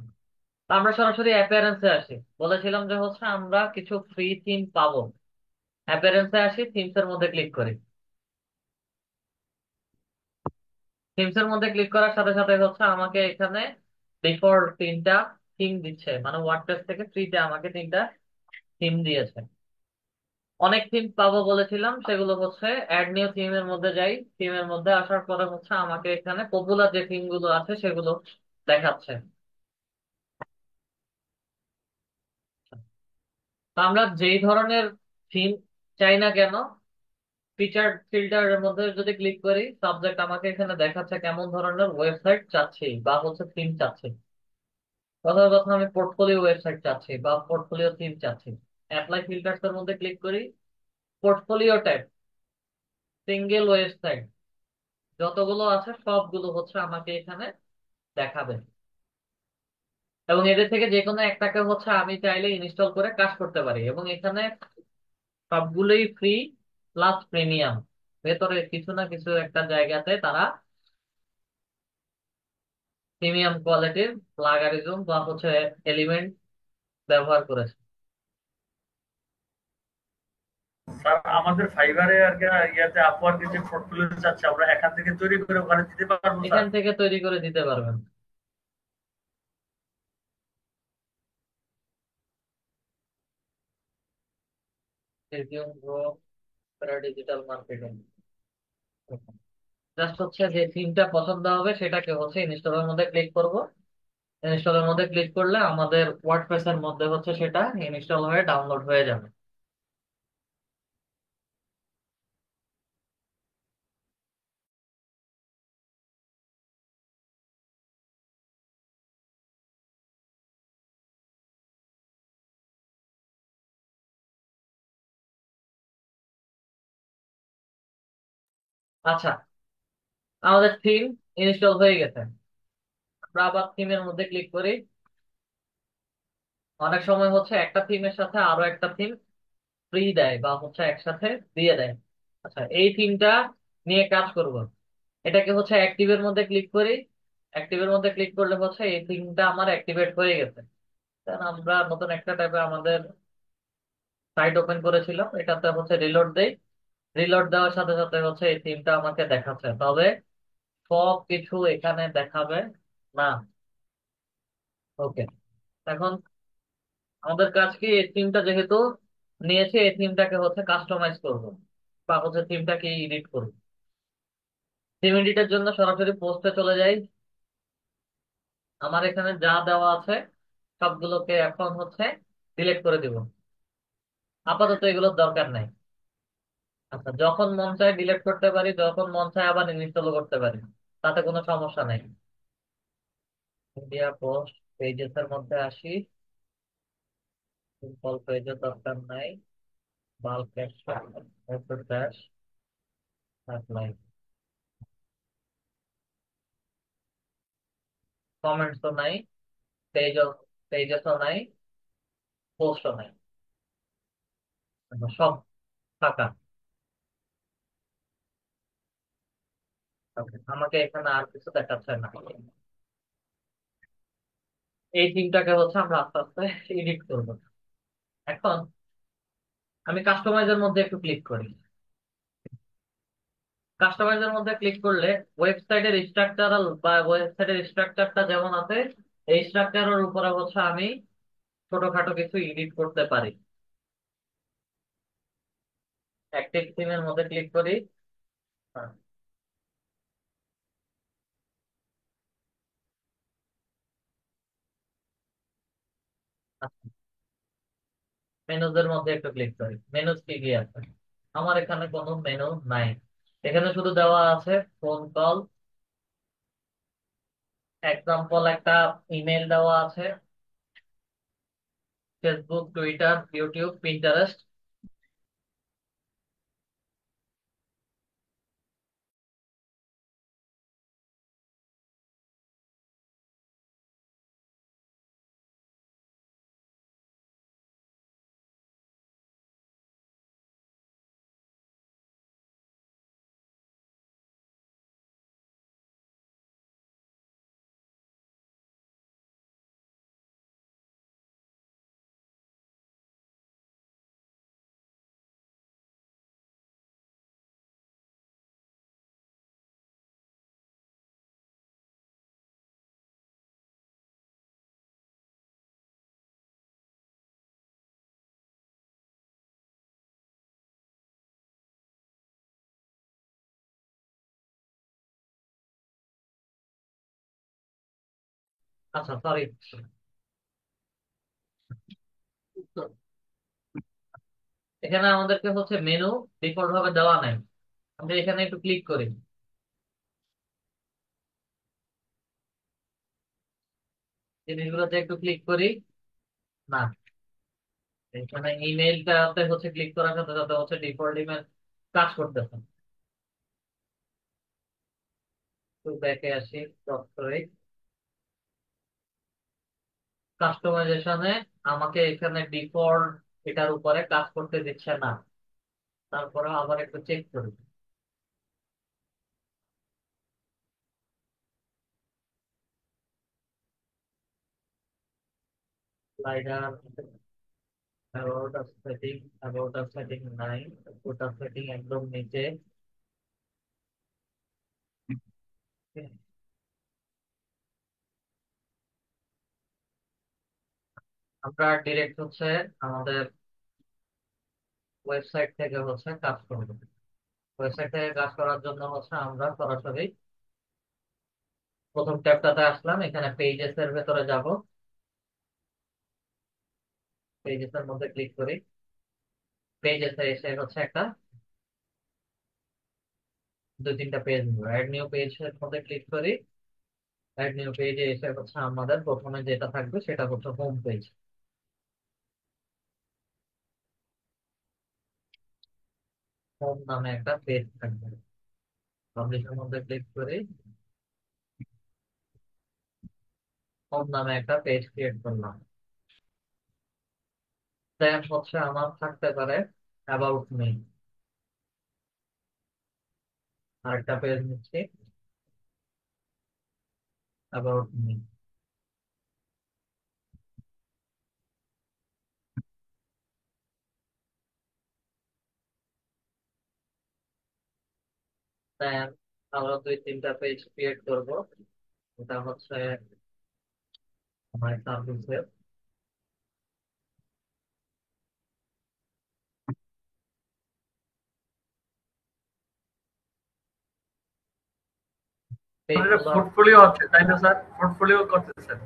তো আমরা সরাসরি অ্যাপিয়ারেন্সে আসি। বলেছিলাম যে হচ্ছে আমরা কিছু ফ্রি থিম পাবো। অ্যাপিয়ারেন্সে আসি, থিমস এর মধ্যে ক্লিক করি। থিমস এর মধ্যে ক্লিক করার সাথে সাথে হচ্ছে আমাকে এখানে ডিফল্ট তিনটা থিম দিচ্ছে, মানে ওয়ার্ডপ্রেস থেকে ফ্রিতে আমাকে তিনটা থিম দিয়েছে। অনেক থিম পাবো বলেছিলাম, সেগুলো হচ্ছে অ্যাড নিউ থিমের মধ্যে যাই। থিমের মধ্যে আসার পরে হচ্ছে আমাকে এখানে পপুলার যে থিম গুলো আছে সেগুলো দেখাচ্ছে। তো আমরা যেই ধরনের থিম চাই না কেন, ফিচার ফিল্টারের মধ্যে যদি ক্লিক করি, সাবজেক্ট আমাকে এখানে দেখাচ্ছে কেমন ধরনের ওয়েবসাইট চাচ্ছি বা হচ্ছে থিম চাচ্ছি। প্রথম কথা আমি পোর্টফোলিও ওয়েবসাইট চাচ্ছি বা পোর্টফোলিও থিম চাচ্ছি। অ্যাপ্লাই ফিল্টার্স এর মধ্যে ক্লিক করি, পোর্টফোলিও টাইপ, সিঙ্গেল ওয়েবসাইট, যতগুলো আছে সবগুলো হচ্ছে আমাকে এখানে দেখাবে। এবং এদের থেকে যে কোনো একটাকে হচ্ছে আমি চাইলে ইনস্টল করে কাজ করতে পারি। এবং এখানে সবগুলোই ফ্রি প্লাস প্রিমিয়াম। ভেতরে কিছু না কিছু একটা জায়গাতে তারা প্রিমিয়াম কোয়ালিটির প্লাগারিজম বা হচ্ছে এলিমেন্ট ব্যবহার করেছে। স্যার আমাদের ফাইবারে আর কি ইয়াতে আপওয়ার্কে যে পোর্টফোলিও চাচ্ছে আমরা এখান থেকে তৈরি করে ওখানে দিতে পারবো স্যার? এখান থেকে তৈরি করে দিতে পারবেন। Resume grow digital marketing, just হচ্ছে যে থিমটা পছন্দ হবে সেটাকে হচ্ছে ইনস্টলের মধ্যে ক্লিক করব। ইনস্টলের মধ্যে ক্লিক করলে আমাদের ওয়ার্ডপ্রেস এর মধ্যে হচ্ছে সেটা ইনস্টল হয়ে ডাউনলোড হয়ে যাবে। আচ্ছা, আমাদের থিম ইনস্টল হয়ে গেছে। আমরা আবার থিমের মধ্যে ক্লিক করি। অনেক সময় হচ্ছে একটা থিমের সাথে আরো একটা থিম ফ্রি দেয় বা হচ্ছে একসাথে দিয়ে দেয়। আচ্ছা, এই থিমটা নিয়ে কাজ করব। এটাকে হচ্ছে অ্যাক্টিভের মধ্যে ক্লিক করি। অ্যাক্টিভের মধ্যে ক্লিক করলে হচ্ছে এই থিমটা আমার অ্যাক্টিভেট হয়ে গেছে। কারণ আমরা নতুন একটা টাইপে আমাদের সাইট ওপেন করেছিলাম, এটাতে হচ্ছে রিলোড দেই। রিলোড দেওয়ার সাথে সাথে হচ্ছে এই থিমটা আমাকে দেখাচ্ছে, তবে সব কিছু এখানে দেখাবে না। ওকে, এখন আমাদের কাজ কি, এই থিমটা যেহেতু নিয়েছি, এই থিমটাকে হচ্ছে কাস্টমাইজ করব বা হচ্ছে থিমটাকে এডিট করব। থিম এডিটের জন্য সরাসরি পোস্টে চলে যাই। আমার এখানে যা দেওয়া আছে সবগুলোকে এখন হচ্ছে ডিলিট করে দিব। আপাতত এগুলোর দরকার নাই। আচ্ছা, যখন মন চায় ডিলিট করতে পারি, যখন মন চায় আবার ইনস্টল করতে পারি, তাতে কোনো সমস্যা নাই। ইন্ডিয়া পোস্ট পেজেস এর মধ্যে আসি। সিম্পল পেজের দরকার নাই। Bulk caption, dash, apply. Comments তো নাই, পেজ, পেজেসও নাই, পোস্টও নাই, সব ফাঁকা। Okay, আমাকে এখানে আর কিছু দেখাচ্ছে না। এই তিনটাকে হচ্ছে আমরা আস্তে আস্তে এডিট করবো। এখন আমি কাস্টমাইজের মধ্যে একটু ক্লিক করি। কাস্টমাইজের মধ্যে ক্লিক করলে ওয়েবসাইটের স্ট্রাকচারাল বা ওয়েবসাইটের স্ট্রাকচারটা যেমন আছে, এই স্ট্রাকচারের উপরে হচ্ছে আমি ছোটখাটো কিছু এডিট করতে পারি। অ্যাক্টিভ থিমের মধ্যে ক্লিক করি। মেনুজের মধ্যে একটু ক্লিক করি, মেনুজ কি কি আছে। আমার এখানে কোনো মেনু নাই। এখানে শুধু দেওয়া আছে ফোন কল, এক্সাম্পল একটা ইমেল দেওয়া আছে, ফেসবুক, টুইটার, ইউটিউব, পিন্টারেস্ট। আচ্ছা, সরি, এখানে আমাদেরকে হচ্ছে মেনু ডিফল্ট ভাবে দেওয়া নাই। আমরা এখানে একটু ক্লিক করি, জিনিসগুলোতে একটু ক্লিক করি। না, এখানে ইমেলটাতে হচ্ছে ক্লিক করার সাথে সাথে হচ্ছে ডিফল্ট ইমেল কাজ করতেছে। তো ব্যাকে আসি, ডক্টরে কাস্টমাইজেশনে আমাকে এখানে ডিফল্ট এটার উপরে কাজ করতে দিচ্ছে না। তারপরে আবার একটু চেক করি। Slider, about us setting, about us setting নাই, ফুট আস সেটিং একদম নিচে। আমরা ডিরেক্ট হচ্ছে আমাদের ওয়েবসাইট থেকে হচ্ছে কাজ করবো। ওয়েবসাইট থেকে কাজ করার জন্য হচ্ছে আমরা সরাসরি প্রথম ট্যাবটাতে আসলাম, এখানে পেজেস এর ভেতরে যাব। পেজেস এর মধ্যে ক্লিক করি। পেজেস এ এসে হচ্ছে একটা দুই তিনটা পেজ নিব, অ্যাড নিউ পেজ এর মধ্যে ক্লিক করি। অ্যাড নিউ পেজে এসে হচ্ছে আমাদের প্রথমে যেটা থাকবে সেটা হচ্ছে হোম পেজ। হোম নামে একটা পেজ থাকবে। পাবলিশের মধ্যে ক্লিক করি, হোম নামে একটা পেজ ক্রিয়েট করলাম। দেন হচ্ছে আমার থাকতে পারে অ্যাবাউট মি, আরেকটা পেজ নিচ্ছি, অ্যাবাউট মি। দেন আমরা 2-3টা পেজ ক্রিয়েট করব। এটা হচ্ছে আমার সার্ভিসের পেজ আমাদের গুলো। পোর্টফোলিও আছে তাই না স্যার, পোর্টফোলিও করতেছেন?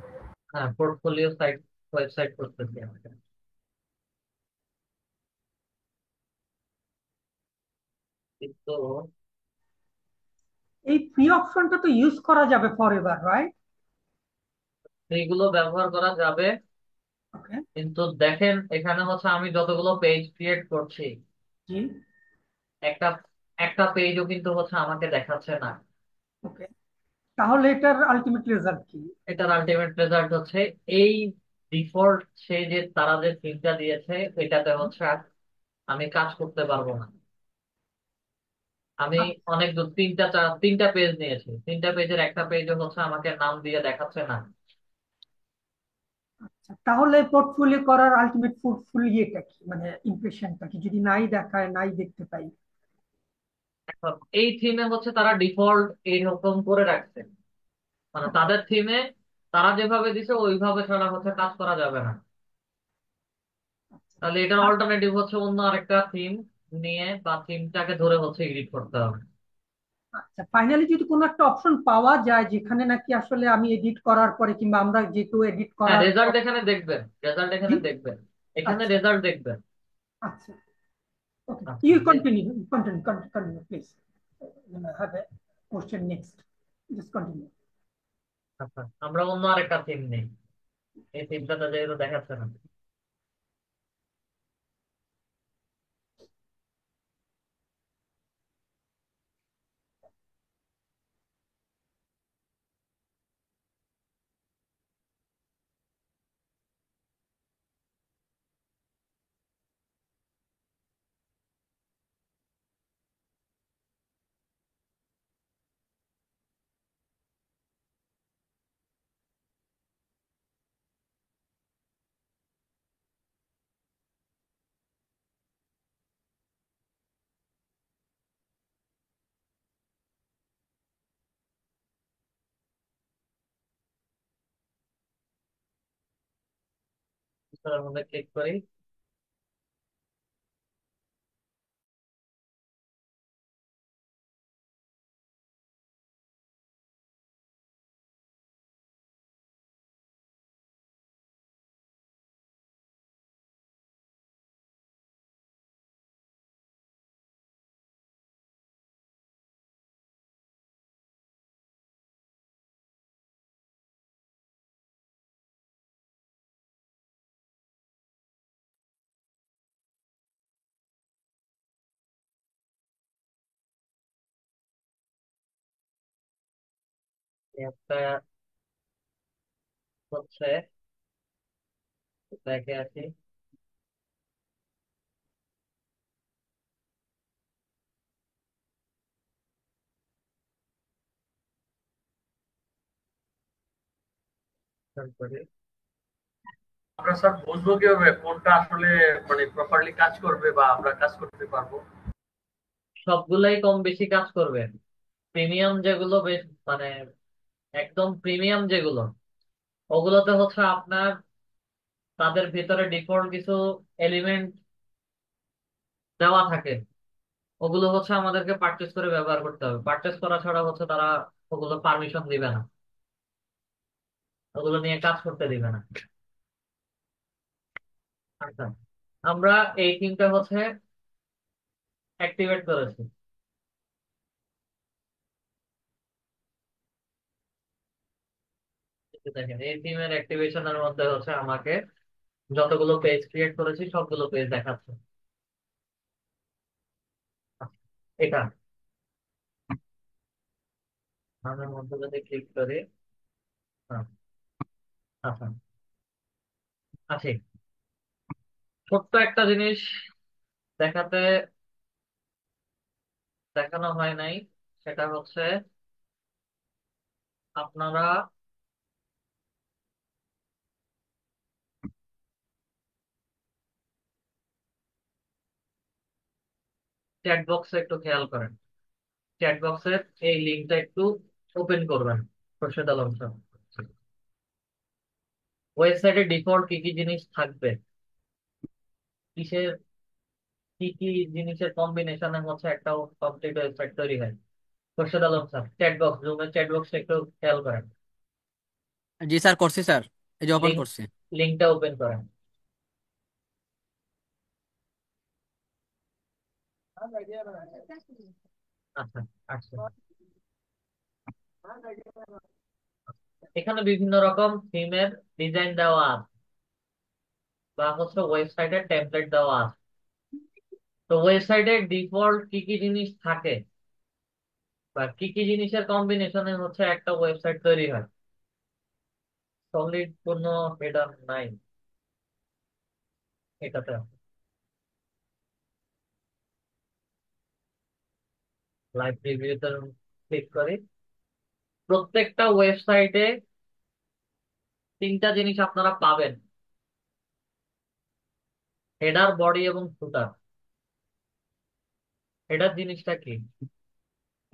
হ্যাঁ, পোর্টফোলিও সাইট, ওয়েবসাইট করতেছি আমাকে। কিন্তু এই ফ্রি অপশনটা তো ইউজ করা যাবে ফর এভার, রাইট? এইগুলো ব্যবহার করা যাবে, ওকে। কিন্তু দেখেন এখানে হচ্ছে আমি যতগুলো পেজ ক্রিয়েট করছি, জি। একটা একটা পেজও কিন্তু হচ্ছে আমাকে দেখাচ্ছে না। ওকে, তাহলে এটার আলটিমেট রেজাল্ট কি? এটার আলটিমেট রেজাল্ট হচ্ছে এই ডিফল্ট সে যে তারা যে থিমটা দিয়েছে এটাতে হচ্ছে আর আমি কাজ করতে পারবো না। আমি অনেক দূর, 3টা পেজ নিয়েছি, 3টা পেজের একটা পেজও হচ্ছে আমাকে নাম দিয়ে দেখাচ্ছে না। আচ্ছা, তাহলে পোর্টফোলিও করার আলটিমেট ফুল ইয়েটা কি, মানে ইমপ্রেশনটা কি যদি নাই দেখায়, নাই দেখতে পাই? এখন এই থিমে হচ্ছে তারা ডিফল্ট এইরকম করে রাখছে, মানে তাদের থিমে তারা যেভাবে দিছে ওইভাবে ছাড়া হচ্ছে কাজ করা যাবে না। তাহলে এটার অল্টারনেটিভ হচ্ছে অন্য আরেকটা থিম নিয়ে বা থিমটাকে ধরে হচ্ছে এডিট করতে হবে। আচ্ছা, ফাইনালি যদি কোনো একটা অপশন পাওয়া যায় যেখানে নাকি আসলে আমি এডিট করার পরে, কিংবা আমরা যে কেউ এডিট হ্যাঁ, করার রেজাল্ট পর। এখানে দেখবেন, রেজাল্ট জি। এখানে দেখবেন, এখানে আচ্ছা। রেজাল্ট দেখবেন। আচ্ছা। ওকে, আচ্ছা you continue, continue please. Have a question next, just continue. আচ্ছা, আমরা অন্য আরেকটা থিম নেই, এই থিমটাতে যেহেতু দেখাচ্ছে না। এটার মধ্যে ক্লিক করি। একটা হচ্ছে দেখে আছি। তারপরে আমরা স্যার বুঝবো কিভাবে কোনটা আসলে মানে প্রপারলি কাজ করবে বা আমরা কাজ করতে পারবো? সবগুলাই কম বেশি কাজ করবে। প্রিমিয়াম যেগুলো বেশ মানে একদম প্রিমিয়াম যেগুলো, ওগুলোতে হচ্ছে আপনার তাদের ভিতরে ডিফল্ট কিছু এলিমেন্ট দেওয়া থাকে, ওগুলো হচ্ছে আমাদেরকে পারচেস করে ব্যবহার করতে হবে। পারচেস করা ছাড়া হচ্ছে তারা ওগুলো পারমিশন দিবে না, ওগুলো নিয়ে কাজ করতে দিবে না। আচ্ছা, আমরা এই থিমটা হচ্ছে অ্যাক্টিভেট করেছি। এই যে দেখেন এই থিমের অ্যাক্টিভেশনের মধ্যে হচ্ছে আমাকে যতগুলো পেজ ক্রিয়েট করেছি সবগুলো পেজ দেখাচ্ছে। আচ্ছা, এটা আমার মধ্যে যদি ক্লিক করি, হ্যাঁ, আচ্ছা, আছে ছোট্ট একটা জিনিস দেখাতে দেখানো হয় নাই, সেটা হচ্ছে আপনারা চ্যাট বক্সে একটু খেয়াল করেন। চ্যাট বক্সের এই লিঙ্কটা একটু ওপেন করবেন, খোরশেদ আলম স্যার। ওয়েবসাইটে ডিফল্ট কি কি জিনিস থাকবে, কিসের কি কি জিনিসের কম্বিনেশনে হচ্ছে একটা কমপ্লিট ওয়েবসাইট তৈরি হয়। Khorshed Alam sir, chat box, জুমের চ্যাট বক্সটা একটু খেয়াল করেন। জি স্যার, করছি স্যার, এই যে ওপেন লিঙ্ক করছি। লিঙ্কটা ওপেন করেন। আচ্ছা, আচ্ছা। এখানে বিভিন্ন রকম থিমের ডিজাইন দেওয়া আছে, বা হচ্ছে ওয়েবসাইটের টেমপ্লেট দেওয়া আছে। তো ওয়েবসাইটে ডিফল্ট কি কি জিনিস থাকে, বা কি কি জিনিসের কম্বিনেশনে হচ্ছে একটা ওয়েবসাইট তৈরি হয়। সলিড কোনো হেডার নাই এটাতে। লাইভ রিভিউতে ক্লিক করি। প্রত্যেকটা ওয়েবসাইটে তিনটা জিনিস আপনারা পাবেন: হেডার, বডি এবং ফুটার। হেডার জিনিসটা কি?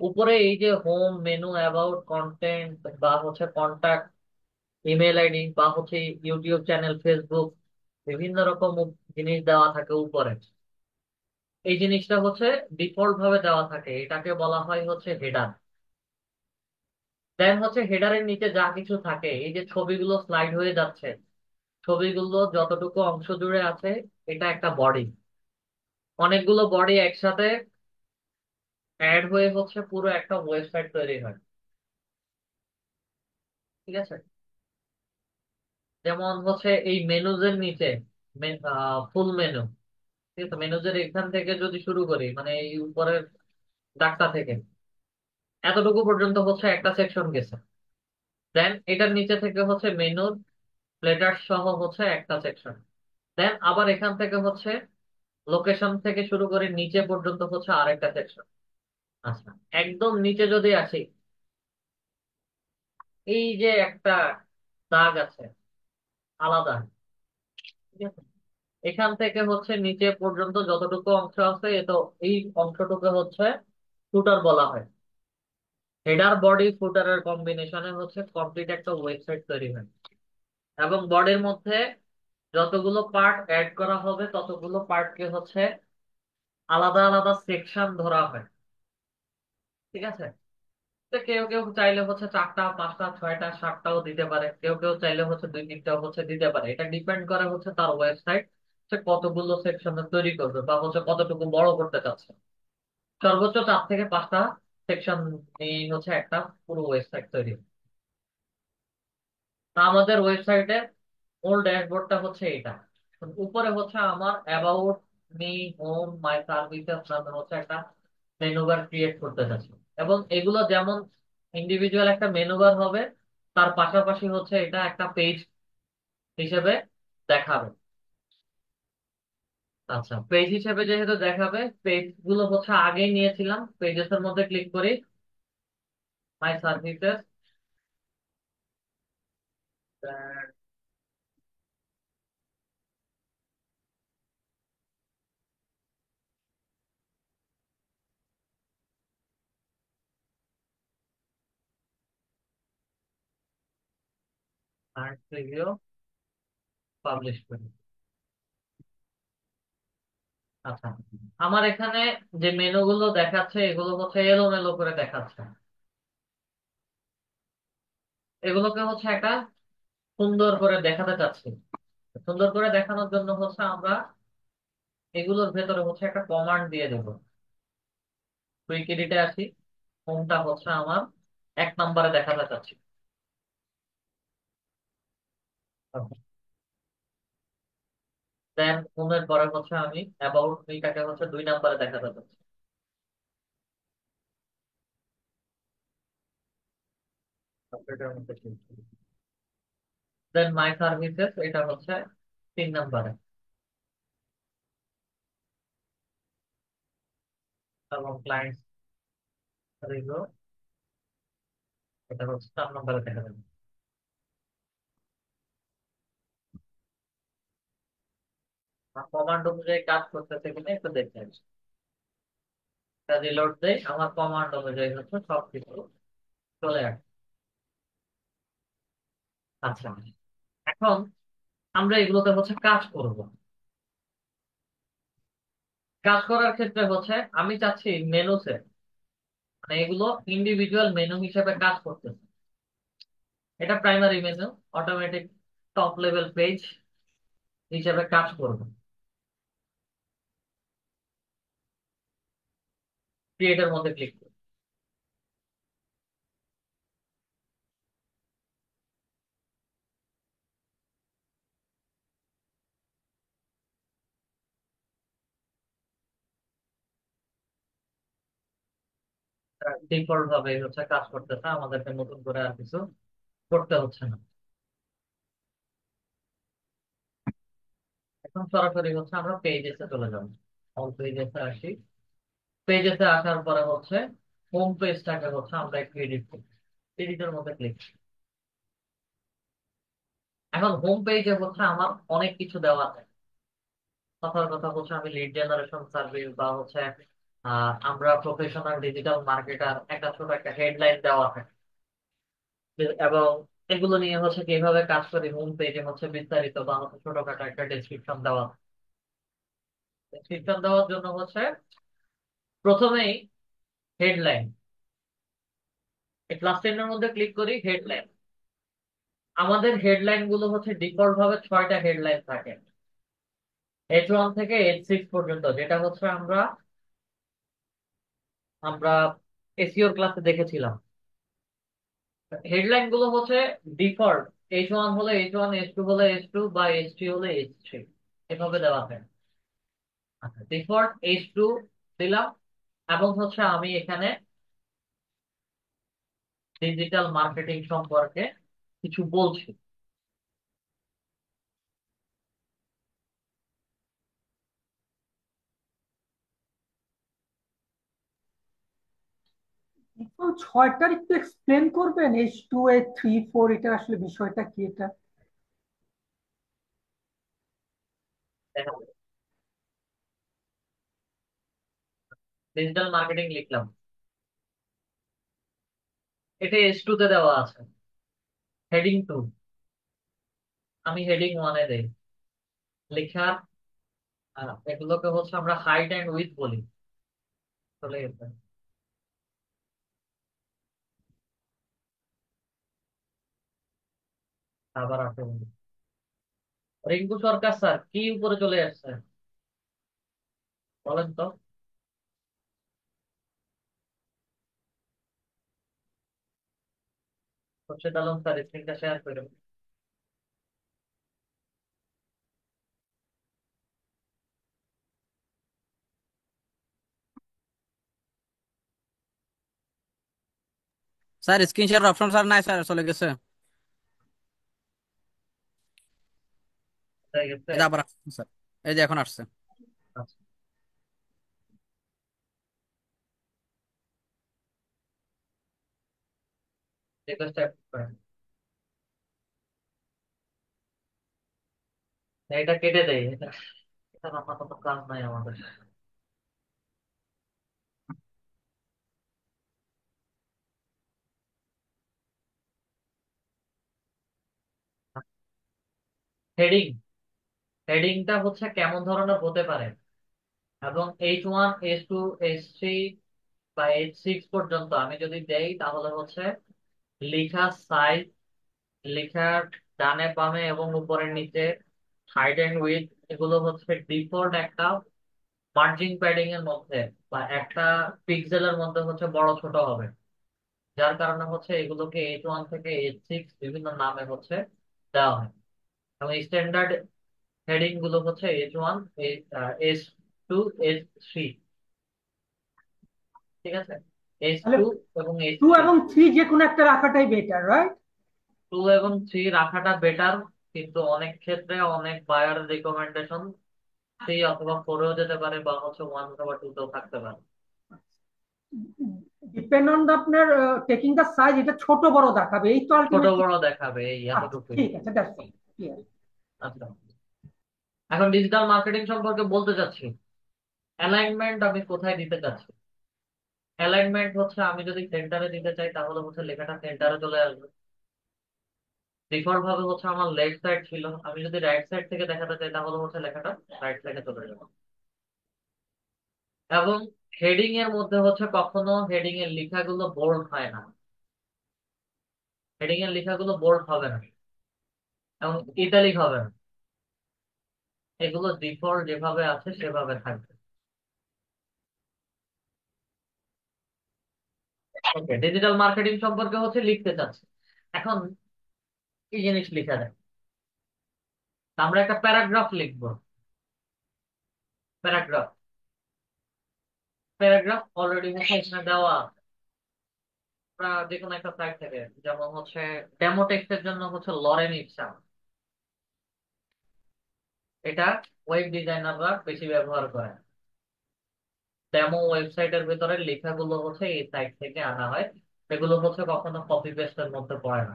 উপরে এই যে হোম, মেনু, অ্যাবাউট, কন্টেন্ট, বা হচ্ছে কন্টাক্ট, ইমেল আইডি, বা হচ্ছে ইউটিউব চ্যানেল, ফেসবুক, বিভিন্ন রকম জিনিস দেওয়া থাকে উপরে। এই জিনিসটা হচ্ছে ডিফল্ট ভাবে দেওয়া থাকে, এটাকে বলা হয় হচ্ছে হেডার। দেন হচ্ছে হেডারের নিচে যা কিছু থাকে, এই যে ছবিগুলো স্লাইড হয়ে যাচ্ছে, ছবিগুলো যতটুকু অংশ জুড়ে আছে, এটা একটা বডি। অনেকগুলো বডি একসাথে অ্যাড হয়ে হচ্ছে পুরো একটা ওয়েবসাইট তৈরি হয়। ঠিক আছে? যেমন হচ্ছে এই মেনুজের নিচে ফুল মেনু, ঠিক আছে, মেনুজের এখান থেকে যদি শুরু করি, মানে এই উপরের ডাকটা থেকে এতটুকু পর্যন্ত হচ্ছে একটা সেকশন গেছে। দেন এটার নিচে থেকে হচ্ছে মেনুর প্লেটার সহ হচ্ছে একটা সেকশন। দেন আবার এখান থেকে হচ্ছে লোকেশন থেকে শুরু করে নিচে পর্যন্ত হচ্ছে আরেকটা সেকশন। আচ্ছা, একদম নিচে যদি আসি, এই যে একটা দাগ আছে আলাদা, ঠিক আছে, এখান থেকে হচ্ছে নিচে পর্যন্ত যতটুকু অংশ আছে, এ তো এই অংশটুকু হচ্ছে ফুটার বলা হয়। হেডার, বডি, ফুটারের কম্বিনেশনে হচ্ছে কমপ্লিট একটা ওয়েবসাইট তৈরি হয়। এবং বডির মধ্যে যতগুলো পার্ট অ্যাড করা হবে, ততগুলো পার্টকে হচ্ছে আলাদা আলাদা সেকশন ধরা হয়। ঠিক আছে? তো কেউ কেউ চাইলে হচ্ছে চারটা, পাঁচটা, ছয়টা, সাতটাও দিতে পারে, কেউ কেউ চাইলে হচ্ছে দুই তিনটাও হচ্ছে দিতে পারে। এটা ডিপেন্ড করে হচ্ছে তার ওয়েবসাইট সে কতগুলো সেকশনে তৈরি করবে, বা হচ্ছে কতটুকু বড় করতে চাচ্ছে। সর্বোচ্চ 4 থেকে 5টা সেকশন নিয়ে হচ্ছে একটা পুরো ওয়েবসাইট তৈরি। তা আমাদের ওয়েবসাইটের মূল ড্যাশবোর্ডটা হচ্ছে এটা। উপরে হচ্ছে আমার about me, home, my services নামে হচ্ছে একটা মেনু বার ক্রিয়েট করতে চাচ্ছি। এবং এগুলো যেমন ইন্ডিভিজুয়াল একটা মেনু বার হবে, তার পাশাপাশি হচ্ছে এটা একটা পেজ হিসেবে দেখাবে। আচ্ছা, পেজ হিসেবে যেহেতু দেখাবে, পেজ গুলো হচ্ছে আগেই নিয়েছিলাম। পেজেস এর মধ্যে ক্লিক করি, মাই সার্ভিসেস, রিভিউ, পাবলিশ করি। আচ্ছা, আমার এখানে যে মেনু গুলো দেখাচ্ছে, এগুলো হচ্ছে এলোমেলো করে দেখাচ্ছে। এগুলোকে হচ্ছে একটা সুন্দর করে দেখাতে চাচ্ছি। সুন্দর করে দেখানোর জন্য হচ্ছে আমরা এগুলোর ভেতরে হচ্ছে একটা কমান্ড দিয়ে দেবো। কুইক এডিটে আসি, কোনটা হচ্ছে আমার 1 নম্বরে দেখাতে চাচ্ছি। দেন হোমের পরে হচ্ছে আমি অ্যাবাউট মিটাকে হচ্ছে 2 নম্বরে দেখাতে চাচ্ছি। দেন মাই সার্ভিসেস, এটা হচ্ছে 3 নম্বরে। এবং ক্লায়েন্টস রিভিউ, এটা হচ্ছে 4 নম্বরে দেখা যাবে। কমান্ড অনুযায়ী কাজ করতেছে কিনা একটু দেখতে হবে। রিলোড দেই, আমার কমান্ড অনুযায়ী হচ্ছে সবকিছু চলে আসে। আচ্ছা, এখন আমরা এগুলোতে হচ্ছে কাজ করব। কাজ করার ক্ষেত্রে হচ্ছে আমি চাচ্ছি মেনুতে, মানে এগুলো ইন্ডিভিজুয়াল মেনু হিসেবে কাজ করতেছে। এটা primary menu, automatic top level page হিসেবে কাজ করবে। ক্রিয়েটের মধ্যে ক্লিক করব, ডিফল্ট ভাবে হচ্ছে কাজ করতেছে, আমাদেরকে নতুন করে আর কিছু করতে হচ্ছে না। এখন সরাসরি হচ্ছে আমরা পেজেসে চলে যাবো। অল পেজেসে আসি। পেজেসে আসার পরে হচ্ছে হোম পেজটাকে হচ্ছে আমরা একটু এডিট করি। এডিটের মধ্যে ক্লিক। এখন হোম পেজে হচ্ছে আমার অনেক কিছু দেওয়া আছে। কথার কথা হচ্ছে আমি লিড জেনারেশন সার্ভিস বা হচ্ছে আমরা প্রফেশনাল ডিজিটাল মার্কেটার, একটা ছোট একটা হেডলাইন দেওয়া থাকে। এবং এগুলো নিয়ে হচ্ছে কিভাবে কাজ করি হোম পেজে হচ্ছে বিস্তারিত বা হচ্ছে ছোটখাটো একটা ডেসক্রিপশন দেওয়া। ডেসক্রিপশন দেওয়ার জন্য হচ্ছে প্রথমেই হেডলাইন, এই প্লাস চিহ্নের মধ্যে ক্লিক করি, হেডলাইন। আমাদের হেডলাইন গুলো হচ্ছে ডিফল্ট ভাবে 6টা হেডলাইন থাকে, H1 থেকে H6 পর্যন্ত, যেটা হচ্ছে আমরা আমরা এসইওর ক্লাসে দেখেছিলাম। হেডলাইন গুলো হচ্ছে ডিফল্ট, H1 হলে H1, H2 হলে H2 বা H3 হলে H3, এভাবে দেওয়া হয়। আচ্ছা, ডিফল্ট H2 দিলাম। এবং হচ্ছে আমি এখানে ডিজিটাল মার্কেটিং সম্পর্কে কিছু বলছি। এখন ছয়টার একটু এক্সপ্লেন করবেন, H2 H3 4, এটা আসলে বিষয়টা কি এটা? ডিজিটাল মার্কেটিং লিখলাম, এটা H2 তে দেওয়া আছে। হেডিং 2, আমি হেডিং 1-এ দেই। লেখার এগুলোকে হচ্ছে আমরা হাইট অ্যান্ড উইথ বলি। চলে গেছে, আবার আসে। রিঙ্কু সরকার স্যার কি উপরে চলে আসছে বলেন তো? খোরশেদ আলম স্যার স্ক্রিনটা শেয়ার করে। Sir screen share option sir নাই স্যার, চলে গেছে। হয়ে গেছে। এই যে আবার আসছে স্যার, এই যে এখন আসছে। আচ্ছা, রিকোয়েস্ট করেন। এটা কেটে দেয়, এটা এটা আপাতত কাজ নাই আমাদের। হেডিং, হেডিংটা হচ্ছে কেমন ধরনের হতে পারে, এবং H1, H2, H3 বা H6 পর্যন্ত আমি যদি দেই তাহলে হচ্ছে লেখা সাইজ, লেখার ডানে বামে এবং উপরের নিচে, হাইট এন্ড উইডথ, এগুলো হচ্ছে ডিফল্ট একটা মার্জিন প্যাডিং এর মধ্যে বা একটা পিক্সেলের মধ্যে হচ্ছে বড় ছোট হবে। যার কারণে হচ্ছে এগুলোকে H1 থেকে H6 বিভিন্ন নামে হচ্ছে দেওয়া হয়। এবং স্ট্যান্ডার্ড হেডিং গুলো হচ্ছে H1, H2, H3। ঠিক আছে, তাহলে H2 এবং 2 H3। এবং 3 যে কোনো একটা রাখাটাই বেটার, রাইট? 2 এবং 3 রাখাটা বেটার, কিন্তু অনেক ক্ষেত্রে অনেক বায়ার রিকমেন্ডেশন 3 অথবা 4-এও যেতে পারে, বা হচ্ছে 1 অথবা 2-তেও থাকতে পারে। ডিপেন্ড অন আপনার টেকিং দা সাইজ, এটা ছোট বড় দেখাবে, এই তো ছোট আলটিমেটলি। বড় দেখাবে, এই আচ্ছা, এতটুকুই। ঠিক আছে, দ্যাটস অল ক্লিয়ার। আচ্ছা, এখন ডিজিটাল মার্কেটিং সম্পর্কে বলতে চাচ্ছি। অ্যালাইনমেন্ট আমি কোথায় দিতে চাচ্ছি, অ্যালাইনমেন্ট হচ্ছে আমি যদি সেন্টারে দিতে চাই তাহলে হচ্ছে লেখাটা সেন্টারে চলে আসবে। ডিফল্ট ভাবে হচ্ছে আমার লেফট সাইড ছিল, আমি যদি রাইট সাইড থেকে দেখাতে চাই তাহলে হচ্ছে লেখাটা রাইট সাইডে চলে যাবে। এবং হেডিং এর মধ্যে হচ্ছে কখনো হেডিং এর লেখাগুলো বোল্ড হয় না, হেডিং এর লেখাগুলো বোল্ড হবে না এবং ইটালিক হবে না, এগুলো ডিফল্ট যেভাবে আছে সেভাবে থাকবে। ওকে, ডিজিটাল মার্কেটিং সম্পর্কে হচ্ছে লিখতে চাচ্ছি। এখন কি জিনিস লিখা যায়? তা আমরা একটা প্যারাগ্রাফ লিখবো। প্যারাগ্রাফ, প্যারাগ্রাফ অলরেডি হচ্ছে এখানে দেওয়া আছে। আমরা যে কোনো একটা সাইট থেকে, যেমন হচ্ছে ডেমো টেক্সটের জন্য হচ্ছে লরেন ইপসাম, এটা ওয়েব ডিজাইনাররা বেশি ব্যবহার করে। ডেমো ওয়েবসাইটের ভিতরে লেখাগুলো হচ্ছে এই সাইট থেকে আনা হয়, এগুলো হচ্ছে কখনো কপি পেস্টের মধ্যে পড়ে না।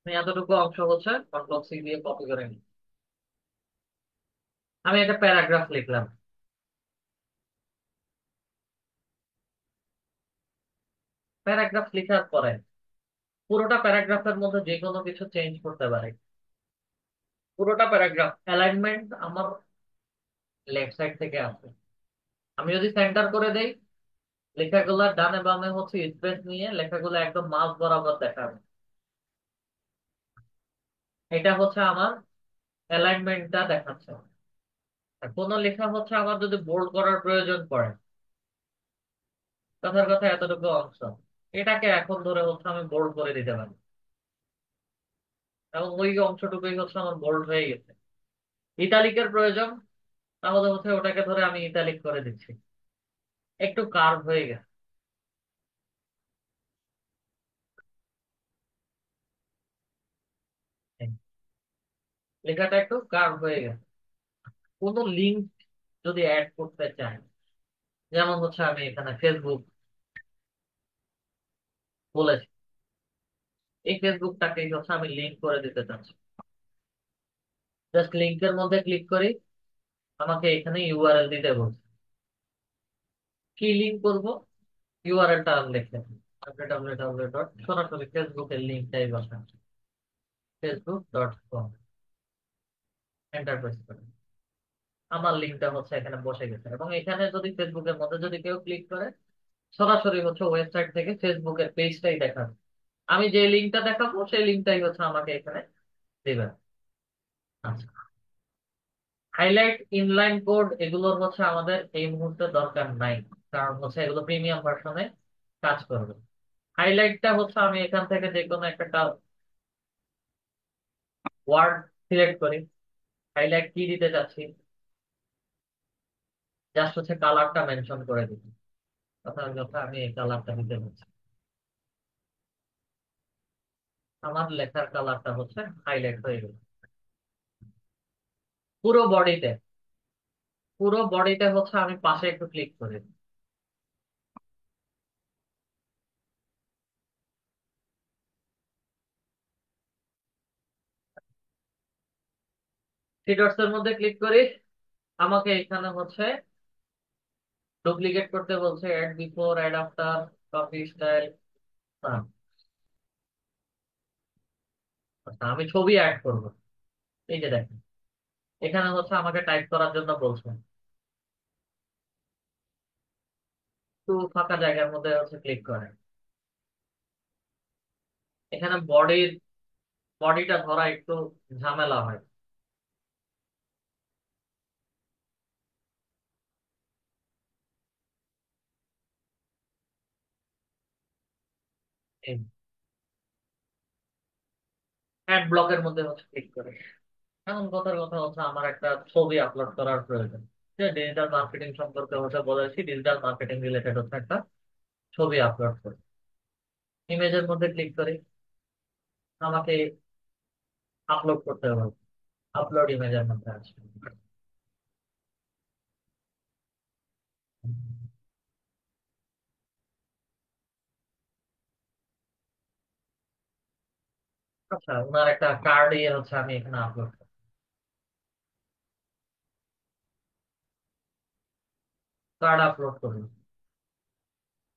আমি এতটুকু অংশ হচ্ছে কন্ট্রোল সি দিয়ে কপি করে নিই। আমি একটা প্যারাগ্রাফ লিখলাম। প্যারাগ্রাফ লেখার পরে পুরোটা প্যারাগ্রাফের মধ্যে যে কোনো কিছু চেঞ্জ করতে পারে। পুরোটা প্যারাগ্রাফ অ্যালাইনমেন্ট আমার লেফট সাইড থেকে আসে, আমি যদি সেন্টার করে দেই লেখাগুলো ডানে বামে হচ্ছে স্পেস নিয়ে লেখাগুলো একদম মাঝ বরাবর দেখাবে। এটা হচ্ছে আমার অ্যালাইনমেন্টটা দেখাচ্ছে। আর কোনো লেখা হচ্ছে আমার যদি বোল্ড করার প্রয়োজন পড়ে, কথার কথা এতটুকু অংশ, এটাকে এখন ধরে হচ্ছে আমি বোল্ড করে দিতে পারি এবং ওই অংশটুকুই হচ্ছে আমার বোল্ড হয়ে গেছে। ইটালিকের প্রয়োজন, তাহলে হচ্ছে ওটাকে ধরে আমি ইটালিক করে দিচ্ছি, একটু কার্ভ হয়ে গেছে। লেখাটা একটু কার্ভ হয়ে গেছে। কোনো লিঙ্ক যদি অ্যাড করতে চাই, যেমন হচ্ছে আমি এখানে ফেসবুক বলেছি, এই ফেসবুকটাকেই হচ্ছে আমি লিঙ্ক করে দিতে চাচ্ছি। জাস্ট লিঙ্কের মধ্যে ক্লিক করি, আমাকে এখানে ইউআরএল দিতে বলছে। কি লিঙ্ক করব? ইউআরএলটা আমি লিখে www. সরাসরি ফেসবুকের লিঙ্কটাই বসান, facebook.com, এন্টার প্রেস করেন। আমার লিঙ্কটা হচ্ছে এখানে বসে গেছে এবং এখানে যদি ফেসবুকের মধ্যে যদি কেউ ক্লিক করে সরাসরি হচ্ছে ওয়েবসাইট থেকে ফেসবুকের পেজটাই দেখাবে। আমি যে লিঙ্কটা দেখাবো সেই লিঙ্কটাই হচ্ছে আমাকে এখানে দিবেন। আচ্ছা, হাইলাইট, ইনলাইন কোড এগুলোর হচ্ছে আমাদের এই মুহূর্তে দরকার নাই, কারণ হচ্ছে এগুলো প্রিমিয়াম ভার্সনে কাজ করবে। হাইলাইটটা হচ্ছে আমি এখান থেকে যে কোনো একটা ওয়ার্ড সিলেক্ট করি, হাইলাইট কি দিতে চাচ্ছি, জাস্ট হচ্ছে কালারটা মেনশন করে দিই। কথার কথা আমি এই কালারটা দিতে চাচ্ছি, আমার লেখার কালারটা হচ্ছে হাইলাইট হয়ে গেল। পুরো বডিতে, পুরো বডিতে হচ্ছে আমি পাশে একটু ক্লিক করি, থ্রি ডটস এর মধ্যে ক্লিক করি, আমাকে এখানে হচ্ছে ডুপ্লিকেট করতে বলছে, add before, add after, copy style. আচ্ছা, আমি ছবি অ্যাড করব। এই যে দেখেন, এখানে হচ্ছে আমাকে টাইপ করার জন্য বলছে, একটু ফাঁকা জায়গার মধ্যে হচ্ছে ক্লিক করেন। এখানে বডিটা ধরা একটু ঝামেলা হয়। অ্যাড ব্লকের মধ্যে হচ্ছে ক্লিক করে, এখন কথার কথা হচ্ছে আমার একটা ছবি আপলোড করার প্রয়োজন। ডিজিটাল মার্কেটিং সম্পর্কে হচ্ছে বলেছি, ডিজিটাল মার্কেটিং রিলেটেড হচ্ছে একটা ছবি আপলোড করি। ইমেজের মধ্যে ক্লিক করি, আমাকে আপলোড করতে হবে, আপলোড ইমেজের মধ্যে আছে। আচ্ছা, ওনার একটা কার্ড ইয়ে হচ্ছে আমি এখানে আপলোড করব। কার্ড আপলোড করব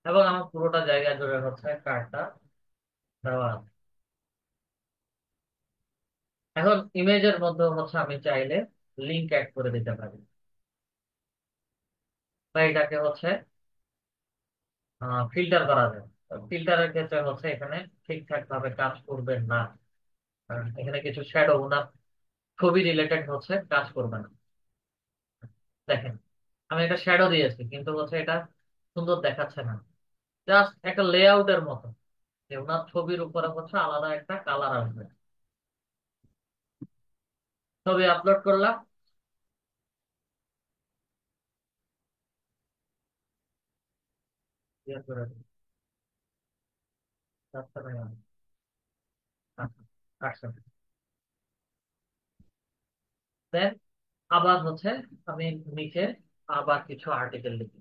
এবং আমার পুরোটা জায়গা জুড়ে হচ্ছে কার্ডটা দেওয়া আছে। এখন ইমেজের মধ্যে হচ্ছে আমি চাইলে লিঙ্ক অ্যাড করে দিতে পারি, বা এটাকে হচ্ছে ফিল্টার করা যায়। ফিল্টারের ক্ষেত্রে হচ্ছে এখানে ঠিকঠাক ভাবে কাজ করবে না, কারণ এখানে কিছু শ্যাডো ওনার ছবি রিলেটেড হচ্ছে কাজ করবে না। দেখেন, আমি একটা শ্যাডো দিয়েছি কিন্তু হচ্ছে এটা সুন্দর দেখাচ্ছে না। জাস্ট একটা লেআউটের মতো, যে ওনার ছবির উপরে হচ্ছে আলাদা একটা কালার আসবে। ছবি আপলোড করলাম, ইয়ে করে দিই। আচ্ছা, আচ্ছা, দেন আবার হচ্ছে আমি নিচে আবার কিছু আর্টিকেল লিখি।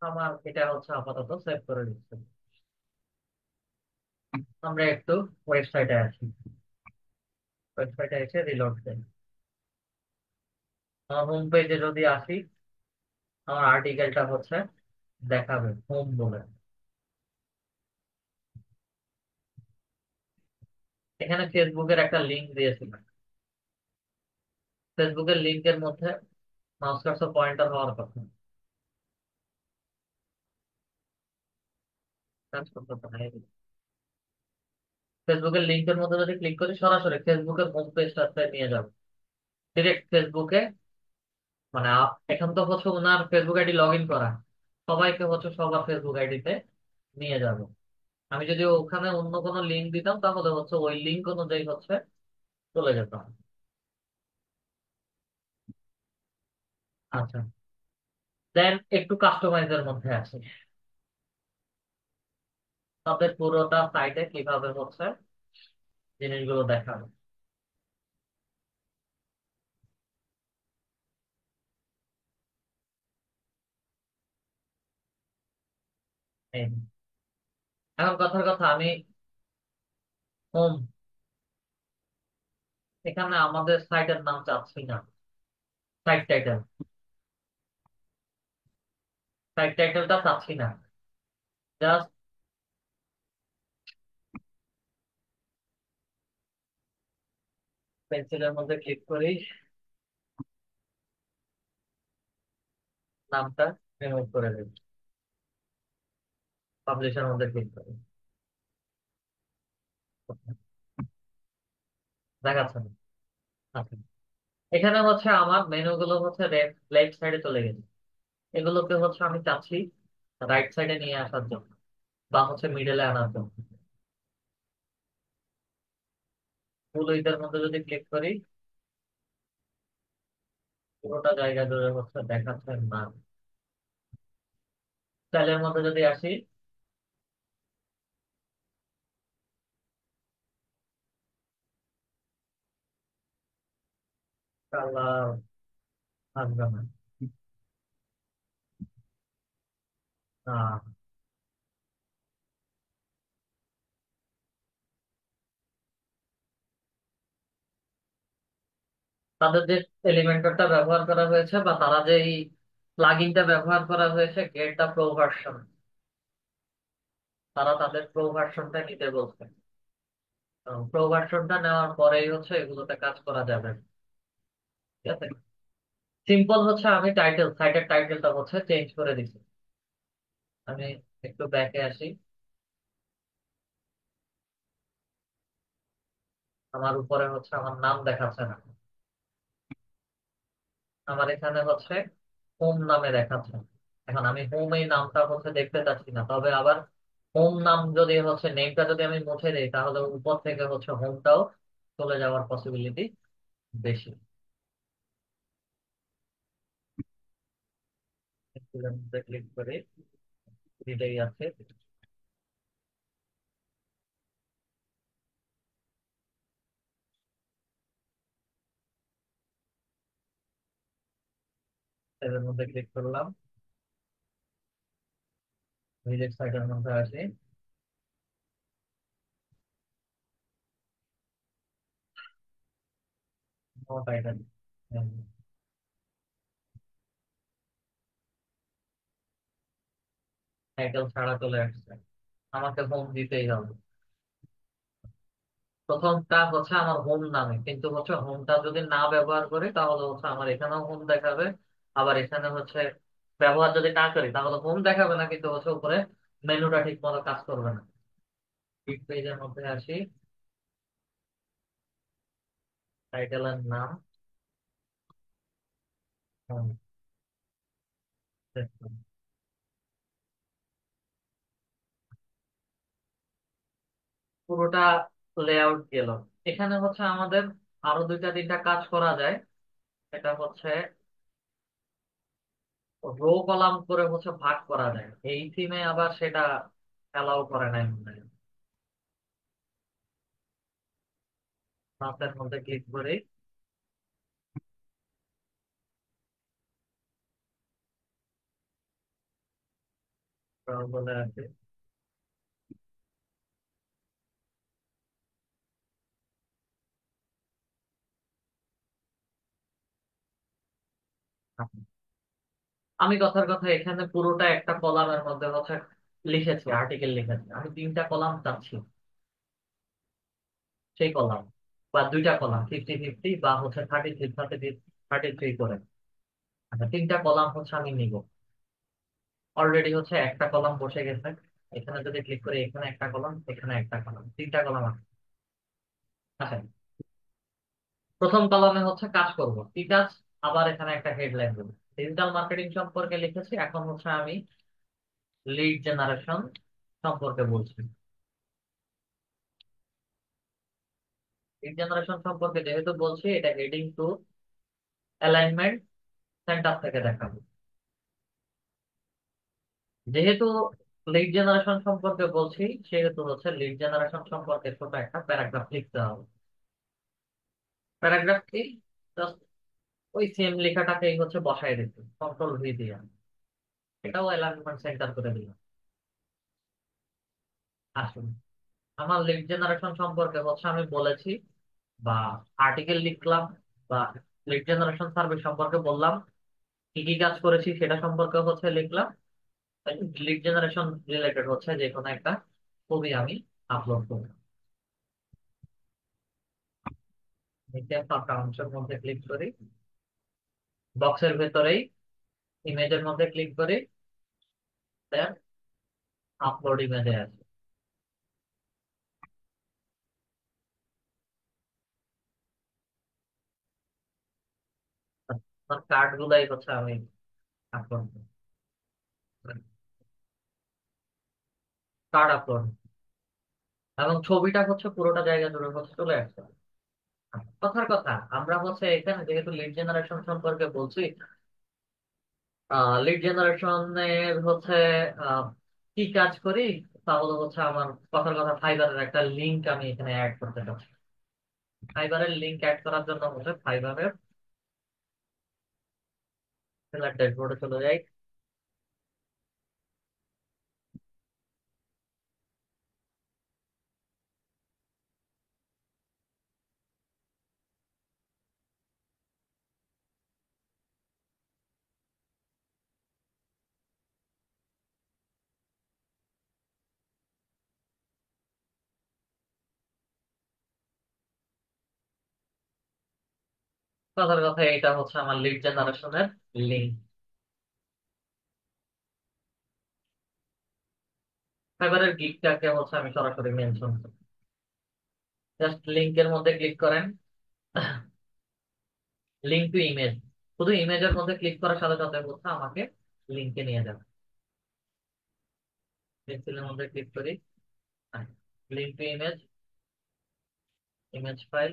আমার এটা হচ্ছে আপাতত সেভ করে দিচ্ছি। আমরা একটু ওয়েবসাইটে আছি, ওয়েবসাইটে এসে রিলোড দেই। আমার হোম পেজে যদি আসি, আমার আর্টিকেলটা হচ্ছে দেখাবে হোম বলে। এখানে ফেসবুকের একটা লিঙ্ক দিয়েছিলাম, ফেসবুকের লিঙ্কের মধ্যে মাউস কার্সর পয়েন্টার হওয়ার কথা। কাজ করতে পারে। ফেসবুকের লিঙ্কের মধ্যে যদি ক্লিক করি সরাসরি ফেসবুকের হোম পেজটাতে নিয়ে যাবে, ডিরেক্ট ফেসবুকে। মানে এখন তো হচ্ছে ওনার ফেসবুক আইডি লগ ইন করা, সবাইকে হচ্ছে সবার ফেসবুক আইডিতে নিয়ে যাবে। আমি যদি ওখানে অন্য কোনো লিঙ্ক দিতাম তাহলে হচ্ছে ওই লিঙ্ক অনুযায়ী হচ্ছে চলে যেতাম। আচ্ছা, দেন একটু কাস্টমাইজের মধ্যে আছে, তাদের পুরোটা সাইটে কিভাবে হচ্ছে জিনিসগুলো দেখাবে। এই, এখন কথার কথা, আমি হোম, এখানে আমাদের সাইটের নাম চাচ্ছি না। সাইট টাইটেল, সাইট টাইটেলটা চাচ্ছি না। জাস্ট পেন্সিলের মধ্যে ক্লিক করি, নামটা রিমুভ করে দিই, পাবলিশের মধ্যে ক্লিক করি, দেখাচ্ছে না। আচ্ছা, এখানে হচ্ছে আমার মেনু গুলো হচ্ছে লেফট সাইডে চলে গেছে। এগুলোকে হচ্ছে আমি চাচ্ছি রাইট সাইডে নিয়ে আসার জন্য, বা হচ্ছে মিডলে আনার জন্য। ফুল উইথের মধ্যে যদি ক্লিক করি, পুরোটা জায়গা জুড়ে হচ্ছে দেখাচ্ছে না। স্টাইলের মধ্যে যদি আসি, কালার আসবে না। আহ, তাদের যে এলিমেন্টরটা ব্যবহার করা হয়েছে, বা তারা যে এই প্লাগইনটা ব্যবহার করা হয়েছে গেট দা প্রো ভার্সন, তারা তাদের প্রো ভার্সনটা নিতে বলছে। প্রো ভার্সনটা নেওয়ার পরেই হচ্ছে এগুলোতে কাজ করা যাবে। ঠিক আছে, সিম্পল হচ্ছে আমি টাইটেল, সাইটের টাইটেলটা হচ্ছে চেঞ্জ করে দিচ্ছি। আমি একটু ব্যাকে আসি, আমার উপরে হচ্ছে আমার নাম দেখাচ্ছে না, আমার এখানে হচ্ছে হোম নামে দেখাচ্ছে। এখন আমি হোম এই নামটা হচ্ছে দেখতে চাচ্ছি না, তবে আবার হোম নাম যদি হচ্ছে নেমটা যদি আমি মুছে দিই তাহলে উপর থেকে হচ্ছে হোমটাও চলে যাওয়ার পসিবিলিটি বেশি। ক্লিক করে দিতেই আছে, এর মধ্যে ক্লিক করলাম। ভিজিট সাইটের মধ্যে আসি। নো টাইটেল, টাইটেল ছাড়া চলে আসছে, আমাকে হোম দিতেই হবে। প্রথমটা হচ্ছে আমার হোম নামে, কিন্তু হচ্ছে হোমটা যদি না ব্যবহার করি তাহলে হচ্ছে আমার এখানেও হোম দেখাবে, আবার এখানে হচ্ছে ব্যবহার যদি না করি তাহলে হোম দেখাবে না, কিন্তু হচ্ছে উপরে মেনুটা ঠিক মতো কাজ করবে না। বিগ পেজের মধ্যে আসি, টাইটেলের নাম home, দেখুন। পুরোটা লেআউট গেল। এখানে হচ্ছে আমাদের আরো দুইটা তিনটা কাজ করা যায়। এটা হচ্ছে রো কলাম করে হচ্ছে ভাগ করা যায়, এই থিমে আবার সেটা অ্যালাউ করে নাই মনে হয়। মাপের মধ্যে ক্লিক করে বলে আছে। আমি কথার কথা এখানে পুরোটা একটা কলামের মধ্যে হচ্ছে লিখেছি, আর্টিকেল লিখেছি, আমি তিনটা কলাম চাচ্ছি, সেই কলাম বা দুইটা কলাম 50-50 বা হচ্ছে 33-33 করে। আচ্ছা, তিনটা কলাম হচ্ছে আমি নিব। অলরেডি হচ্ছে একটা কলাম বসে গেছে, এখানে যদি ক্লিক করি এখানে একটা কলাম, এখানে একটা কলাম, তিনটা কলাম আছে। আচ্ছা, প্রথম কলামে হচ্ছে কাজ করব, কি কাজ? আবার এখানে একটা হেডলাইন দেবো, ডিজিটাল মার্কেটিং সম্পর্কে লিখেছি, এখন হচ্ছে আমি লিড জেনারেশন সম্পর্কে বলছি। লিড জেনারেশন সম্পর্কে যেহেতু বলছি, এটা হেডিং টু অ্যালাইনমেন্ট সেন্টার থেকে দেখাবো। যেহেতু লিড জেনারেশন সম্পর্কে বলছি, সেহেতু হচ্ছে লিড জেনারেশন সম্পর্কে ছোট একটা প্যারাগ্রাফ লিখতে হবে। প্যারাগ্রাফ কি? জাস্ট ওই সেম লেখাটাকেই হচ্ছে বসায় দিতে, কন্ট্রোল V দিয়ে এটাও অ্যালাইনমেন্ট সেন্টার করে দিলাম। আসুন, আমার লিড জেনারেশন সম্পর্কে হচ্ছে আমি বলেছি বা আর্টিকেল লিখলাম বা লিড জেনারেশন সার্ভিস সম্পর্কে বললাম, কি কি কাজ করেছি সেটা সম্পর্কে হচ্ছে লিখলাম। লিড জেনারেশন রিলেটেড হচ্ছে যে কোনো একটা ছবি আমি আপলোড করলাম। নিচে ফাঁকা অংশের মধ্যে ক্লিক করি, বক্সের ভেতরেই ইমেজের মধ্যে ক্লিক করি, দেন আপলোড ইমেজে আছে। আমার কার্ড গুলাই হচ্ছে আমি আপলোড, কার্ড আপলোড, এবং ছবিটা হচ্ছে পুরোটা জায়গা জুড়ে হচ্ছে চলে আসছে। কথার কথা, আমরা হচ্ছে এখানে যেহেতু লিড জেনারেশন সম্পর্কে বলছি, লিড জেনারেশনের হচ্ছে আহ, কি কাজ করি, তাহলে হচ্ছে আমার কথার কথা ফাইবারের একটা লিংক আমি এখানে অ্যাড করতে চাচ্ছি। ফাইবারের লিংক অ্যাড করার জন্য হচ্ছে ফাইবারের ড্যাশবোর্ডে চলে যাই। কথার কথা, এটা হচ্ছে আমার লিড জেনারেশনের লিংক। ফাইবারের গিগটাকে হচ্ছে আমি সরাসরি মেনশন করি, জাস্ট লিংকের মধ্যে ক্লিক করেন, লিঙ্ক টু ইমেজ, শুধু ইমেজের মধ্যে ক্লিক করার সাথে সাথে হচ্ছে আমাকে লিঙ্কে নিয়ে যাবে। পেন্সিলের মধ্যে ক্লিক করি, link to image, image file,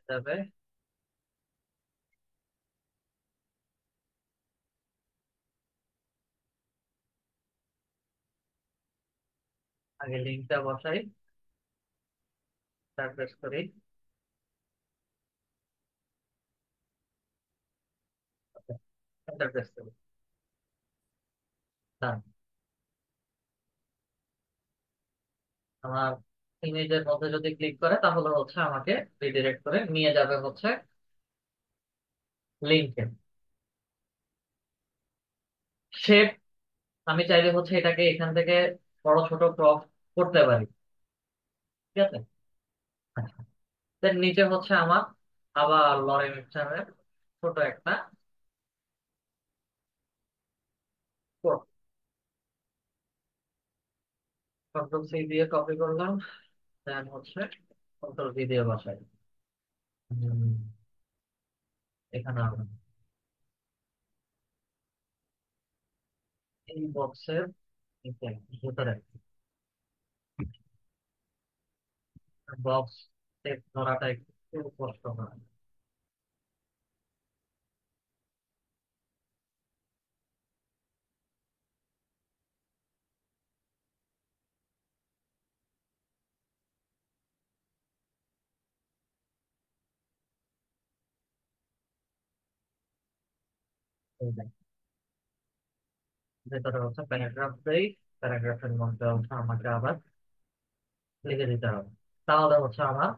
যাবে। আগে লিঙ্কটা বসাই, তার প্রেস করি, এন্টার প্রেস করি। Done। আমার ইমেজের মধ্যে যদি ক্লিক করে তাহলে হচ্ছে আমাকে রিডিরেক্ট করে নিয়ে যাবে হচ্ছে লিঙ্কে। শেপ আমি চাইলে হচ্ছে এটাকে এখান থেকে বড় ছোট ক্রপ করতে পারি, ঠিক আছে। আচ্ছা, এর নিচে হচ্ছে আমার আবার লরেন মিকচারের ছোট একটা কোড, কন্ট্রোল সি দিয়ে কপি করলাম, দেন হচ্ছে কন্ট্রোল ভি দিয়ে বসাই। হুম, এখানে আমরা এই বক্সের ভিতরে বক্স টেপ ধরাটা একটু কষ্ট হয়। এই দেখ, ভেতরে হচ্ছে প্যারাগ্রাফ দেই, প্যারাগ্রাফের মধ্যে হচ্ছে আমাকে আবার লিখে দিতে হবে, তাহলে হচ্ছে আমার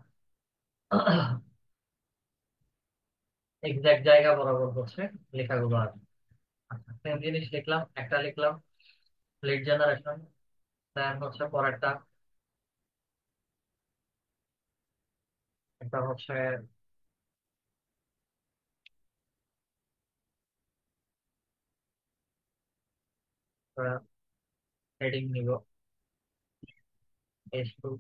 এক্সাক্ট জায়গা বরাবর হচ্ছে লেখাগুলো আছে। আচ্ছা, সেম জিনিস লিখলাম, একটা লিখলাম লিড জেনারেশন, দেন হচ্ছে পরেরটা একটা হচ্ছে হেডিং নিব S2।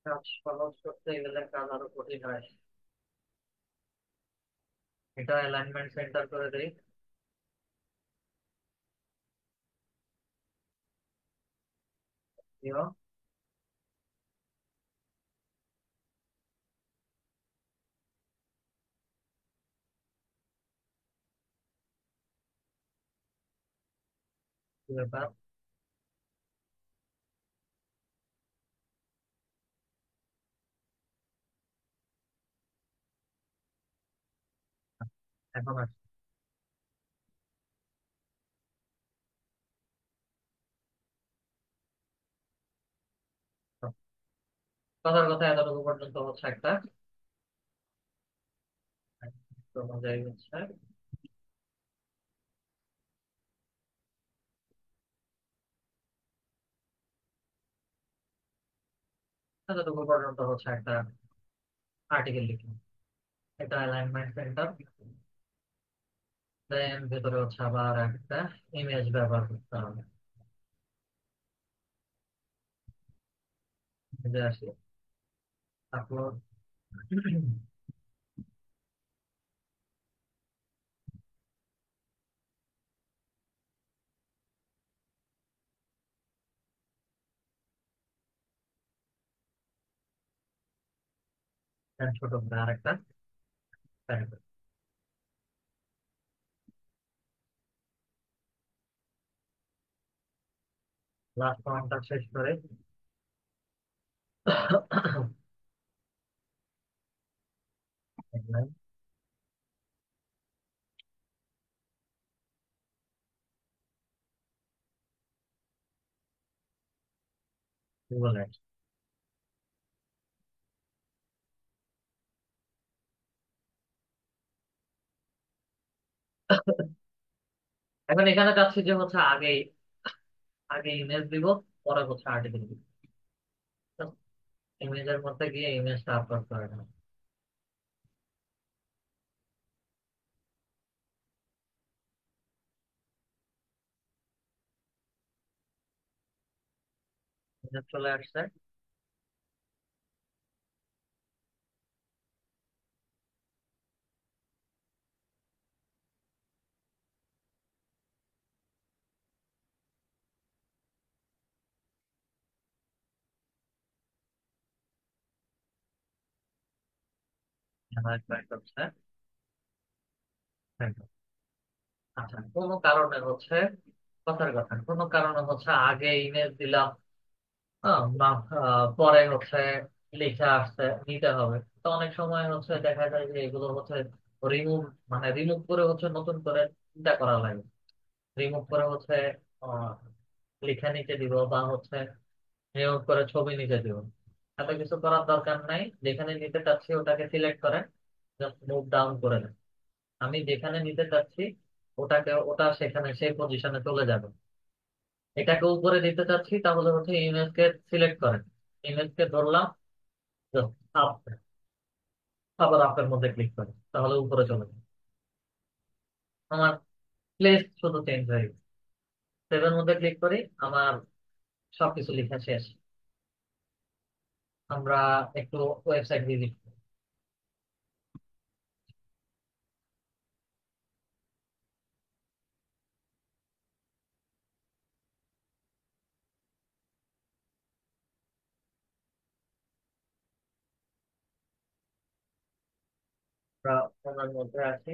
কাজ সহজ করতে গেলে কাজ আরো কঠিন হয়। এটা অ্যালাইনমেন্ট সেন্টার করে দেই, দিও। কি ব্যাপার, এখন আসছে। কথার কথা এতটুকু পর্যন্ত হচ্ছে একটা অনুযায়ী হচ্ছে এতটুকু পর্যন্ত হচ্ছে একটা আর্টিকেল লিখলাম। এটা অ্যালাইনমেন্ট সেন্টার, দেন ভেতরে হচ্ছে আবার একটা ইমেজ ব্যবহার করতে হবে। ইমেজে আসি, আপলোড, দেন ছোট করে আরেকটা প্যারাগ্রাফ। লাস্ট পয়েন্টটা শেষ করে headline, Google Ads। এখন এখানে চাচ্ছি যে হচ্ছে আগে আগে ইমেজ দিব, পরে হচ্ছে আর্টিকেল দিব। ইমেজের মধ্যে গিয়ে ইমেজটা আপলোড করে না, ইমেজ চলে আসছে। আমার ক্লায়েন্ট হচ্ছে আচ্ছা, কোনো কারণে হচ্ছে, কথার কথা, কোনো কারণে হচ্ছে আগে ইমেজ দিলাম, পরে হচ্ছে লিখে আসছে, নিতে হবে। তো অনেক সময় হচ্ছে দেখা যায় যে এগুলো হচ্ছে রিমুভ, মানে রিমুভ করে হচ্ছে নতুন করে চিন্তা করা লাগে। রিমুভ করে হচ্ছে আহ, লিখে নিতে দিব, বা হচ্ছে রিমুভ করে ছবি নিতে দিব। এত কিছু করার দরকার নাই, যেখানে নিতে চাচ্ছি ওটাকে সিলেক্ট করে জাস্ট মুভ ডাউন করে দেন। আমি যেখানে নিতে চাচ্ছি ওটা সেখানে সেই পজিশনে চলে যাবে। এটাকে উপরে দিতে চাচ্ছি, তাহলে হচ্ছে ইমেজকে সিলেক্ট করেন, ইমেজকে ধরলাম, just up, আবার আপের মধ্যে ক্লিক করেন, তাহলে উপরে চলে যাবে। আমার প্লেস শুধু চেঞ্জ হয়ে গেছে। সেভের মধ্যে ক্লিক করি, আমার সবকিছু লেখা শেষ। আমরা একটু ওয়েবসাইট ভিজিট করি। আমরা ফোনের মধ্যে আছি,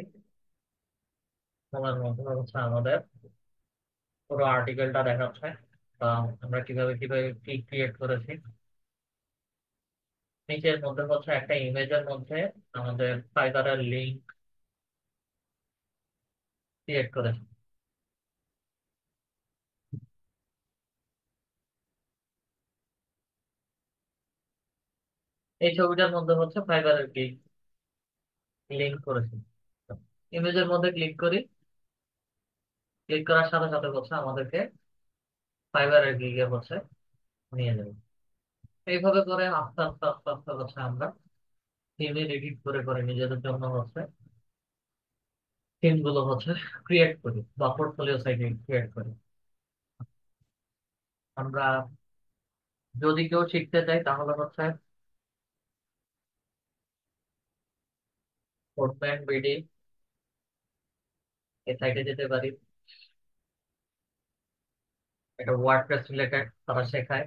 ফোনের মধ্যে হচ্ছে আমাদের পুরো আর্টিকেলটা দেখাচ্ছে, বা আমরা কিভাবে কিভাবে কি ক্রিয়েট করেছি। নিচের মধ্যে হচ্ছে একটা ইমেজের মধ্যে আমাদের ফাইবারের লিঙ্ক ক্রিয়েট করেছি। এই ছবিটার মধ্যে হচ্ছে ফাইবারের লিঙ্ক করেছি। ইমেজের মধ্যে ক্লিক করি, ক্লিক করার সাথে সাথে হচ্ছে আমাদেরকে ফাইবারের গিগে হচ্ছে নিয়ে যাবে। এইভাবে করে আস্তে আস্তে আস্তে আস্তে হচ্ছে আমরা থিমে এডিট করে করে নিজেদের জন্য হচ্ছে থিম গুলো হচ্ছে ক্রিয়েট করি, বা পোর্টফোলিও সাইটে ক্রিয়েট করি। আমরা যদি কেউ শিখতে চাই তাহলে হচ্ছে কোডম্যান বিডি এই সাইটে যেতে পারি। এটা ওয়ার্ডপ্রেস রিলেটেড তারা শেখায়।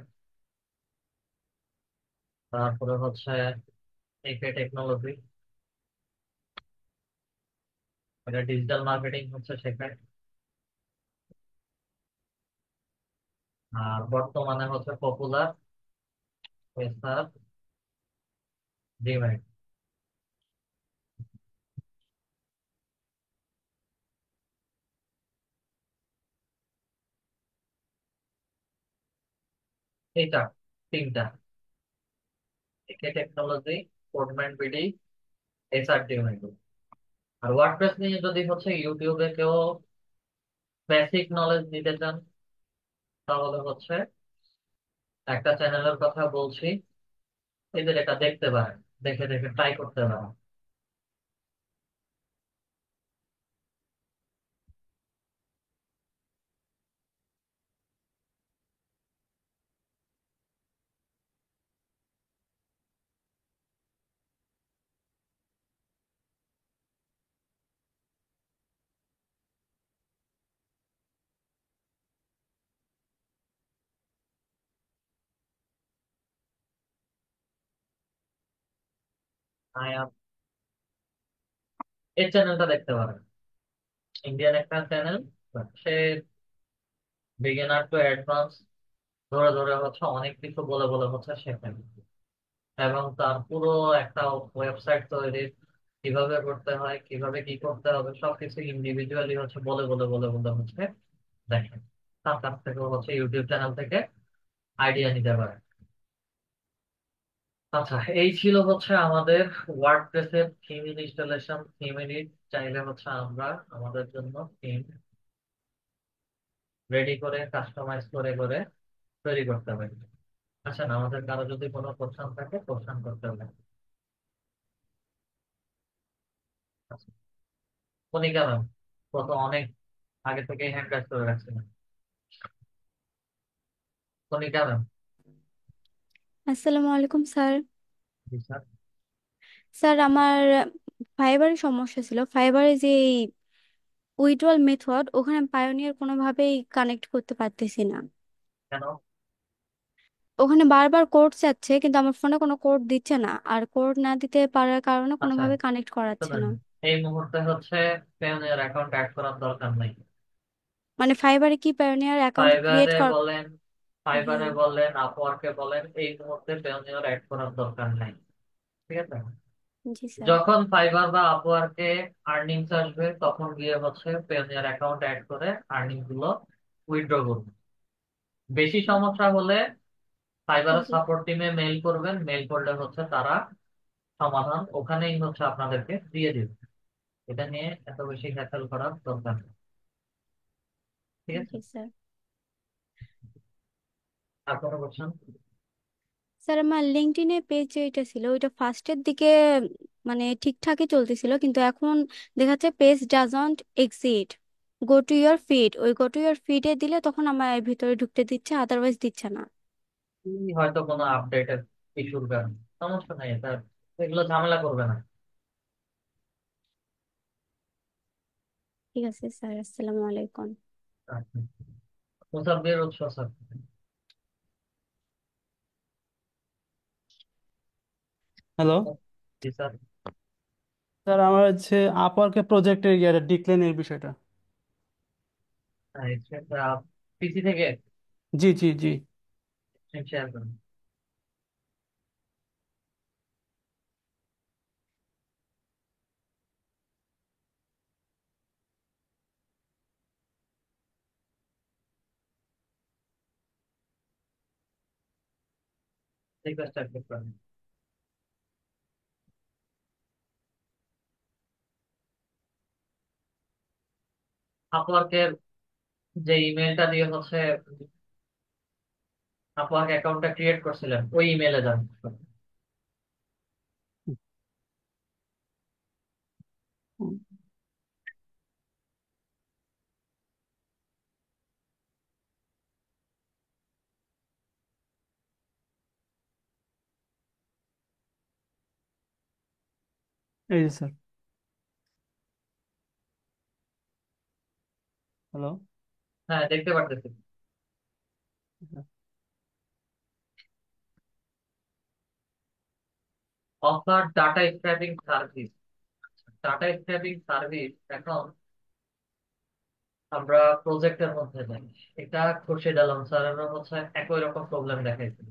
তারপরে হচ্ছে একে টেকনোলজি, এটা ডিজিটাল মার্কেটিং হচ্ছে শেখায়। আর বর্তমানে হচ্ছে পপুলার এসার ডিমান্ড। এইটা তিনটা, একে technology, Codeman BD, SR demand. আর ওয়ার্ডপ্রেস নিয়ে যদি হচ্ছে ইউটিউবে কেউ বেসিক নলেজ দিতে চান, তাহলে হচ্ছে একটা চ্যানেলের কথা বলছি, এদের এটা দেখতে পারেন, দেখে দেখে ট্রাই করতে পারেন। আয়া, এই চ্যানেলটা দেখতে পারেন, ইন্ডিয়ান একটা channel. Say beginner to advance ধরে ধরে হচ্ছে অনেক কিছু বলে বলে হচ্ছে শেখেন, এবং তার পুরো একটা ওয়েবসাইট তৈরি কিভাবে করতে হয়, কিভাবে কি করতে হবে, সবকিছু ইন্ডিভিজুয়ালি হচ্ছে বলে বলে বলে বলে হচ্ছে দেখেন। তার কাছ থেকে হচ্ছে ইউটিউব চ্যানেল থেকে আইডিয়া নিতে পারে। আচ্ছা, এই ছিল হচ্ছে আমাদের ওয়ার্ডপ্রেসের থিম ইনস্টলেশন, থিম এডিট। চাইলে হচ্ছে আমরা আমাদের জন্য থিম রেডি করে কাস্টমাইজ করে করে তৈরি করতে পারি। আচ্ছা না, আমাদের কারো যদি কোনো কোশ্চেন থাকে কোশ্চেন করতে হবে। আচ্ছা, কনিকা ম্যাম, কত অনেক আগে থেকে হ্যান্ড রাইজ করে রাখছিলেন। কনিকা ম্যাম। আসসালামু আলাইকুম স্যার। জি স্যার। স্যার আমার ফাইবারের সমস্যা ছিল। ফাইবারে যে উইথড্রল মেথড, ওখানে পায়োনিয়ার কোনোভাবেই কানেক্ট করতে পারতেছি না। কেন? ওখানে বারবার কোড চাচ্ছে, কিন্তু আমার ফোনে কোনো কোড দিচ্ছে না, আর কোড না দিতে পারার কারণে আচ্ছা, কোনোভাবে কানেক্ট করাচ্ছে শুনুন, না। এই মুহূর্তে হচ্ছে পেওনিয়ার অ্যাকাউন্ট অ্যাড করার দরকার নেই। মানে ফাইবারে কি পায়োনিয়ার অ্যাকাউন্ট ক্রিয়েট ফাইবারে কর? বলেন, ফাইবারে হ্যাঁ। বলেন, আপওয়ার্কে বলেন, এই মুহূর্তে পেওনিয়ার অ্যাড করার দরকার নাই। ঠিক আছে? জি স্যার। যখন ফাইবার বা আপওয়ার্কে আর্নিংস আসবে তখন গিয়ে হচ্ছে পেওনিয়ার অ্যাকাউন্ট অ্যাড করে আর্নিং গুলো উইথড্র করবে। বেশি সমস্যা হলে ফাইবার জি। সাপোর্ট টিমে মেইল করবেন, মেইল করলে হচ্ছে তারা সমাধান ওখানেই হচ্ছে আপনাদেরকে দিয়ে দিবে। এটা নিয়ে এত বেশি হ্যাসেল করার দরকার নেই। ঠিক আছে? জি স্যার। আর কোনো কোশ্চেন? স্যার আমার লিঙ্কডইনে পেজ যেটা ছিল ওইটা ফার্স্টের দিকে মানে ঠিকঠাকই চলতেছিল, কিন্তু এখন দেখাচ্ছে page doesn't exit go to your feed. ওই গো টু ইয়োর ফিডে দিলে তখন আমার ভিতরে ঢুকতে দিচ্ছে, আদারওয়াইজ দিচ্ছে না। হয়তো কোনো আপডেটের ইস্যুর কারণে। সমস্যা নেই, এটা এগুলো ঝামেলা করবে না। ঠিক আছে স্যার, আসসালামু আলাইকুম। আচ্ছা, মুসাব্বির উৎস স্যার। হ্যালো জি স্যার। স্যার, আমার হচ্ছে আপওয়ার্কে প্রজেক্টের ইয়ার ডিক্লাইনের বিষয়টা। পিসি থেকে জি জি জি। শেয়ার করুন। রিকোয়েস্ট অ্যাকসেপ্ট করুন। আপওয়ার্কের যে ইমেলটা দিয়ে হচ্ছে আপওয়ার্ক অ্যাকাউন্টটা ক্রিয়েট করছিলেন ওই ইমেলে যান। হুম, এই যে স্যার। হ্যালো। হ্যাঁ, দেখতে পারতেছি। Offer data scraping service. Data scraping service এখন আমরা প্রজেক্টের মধ্যে যাই। এটা খুরশিদ আলম স্যারেরও হচ্ছে একই রকম প্রবলেম দেখাইছিল।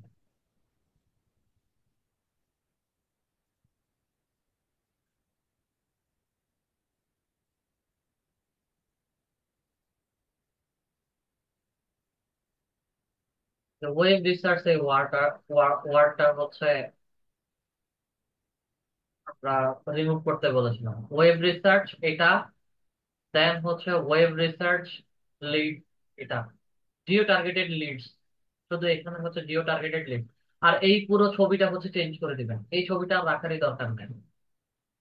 ওয়েব রিসার্চ এই ওয়ার্ডটা হচ্ছে আমরা রিমুভ করতে বলেছিলাম। ওয়েব রিসার্চ এটা, দেন হচ্ছে ওয়েব রিসার্চ লিড, এটা জিও টার্গেটেড লিডস। শুধু এখানে হচ্ছে জিও টার্গেটেড লিড। আর এই পুরো ছবিটা হচ্ছে চেঞ্জ করে দিবেন, এই ছবিটা আর রাখারই দরকার নেই।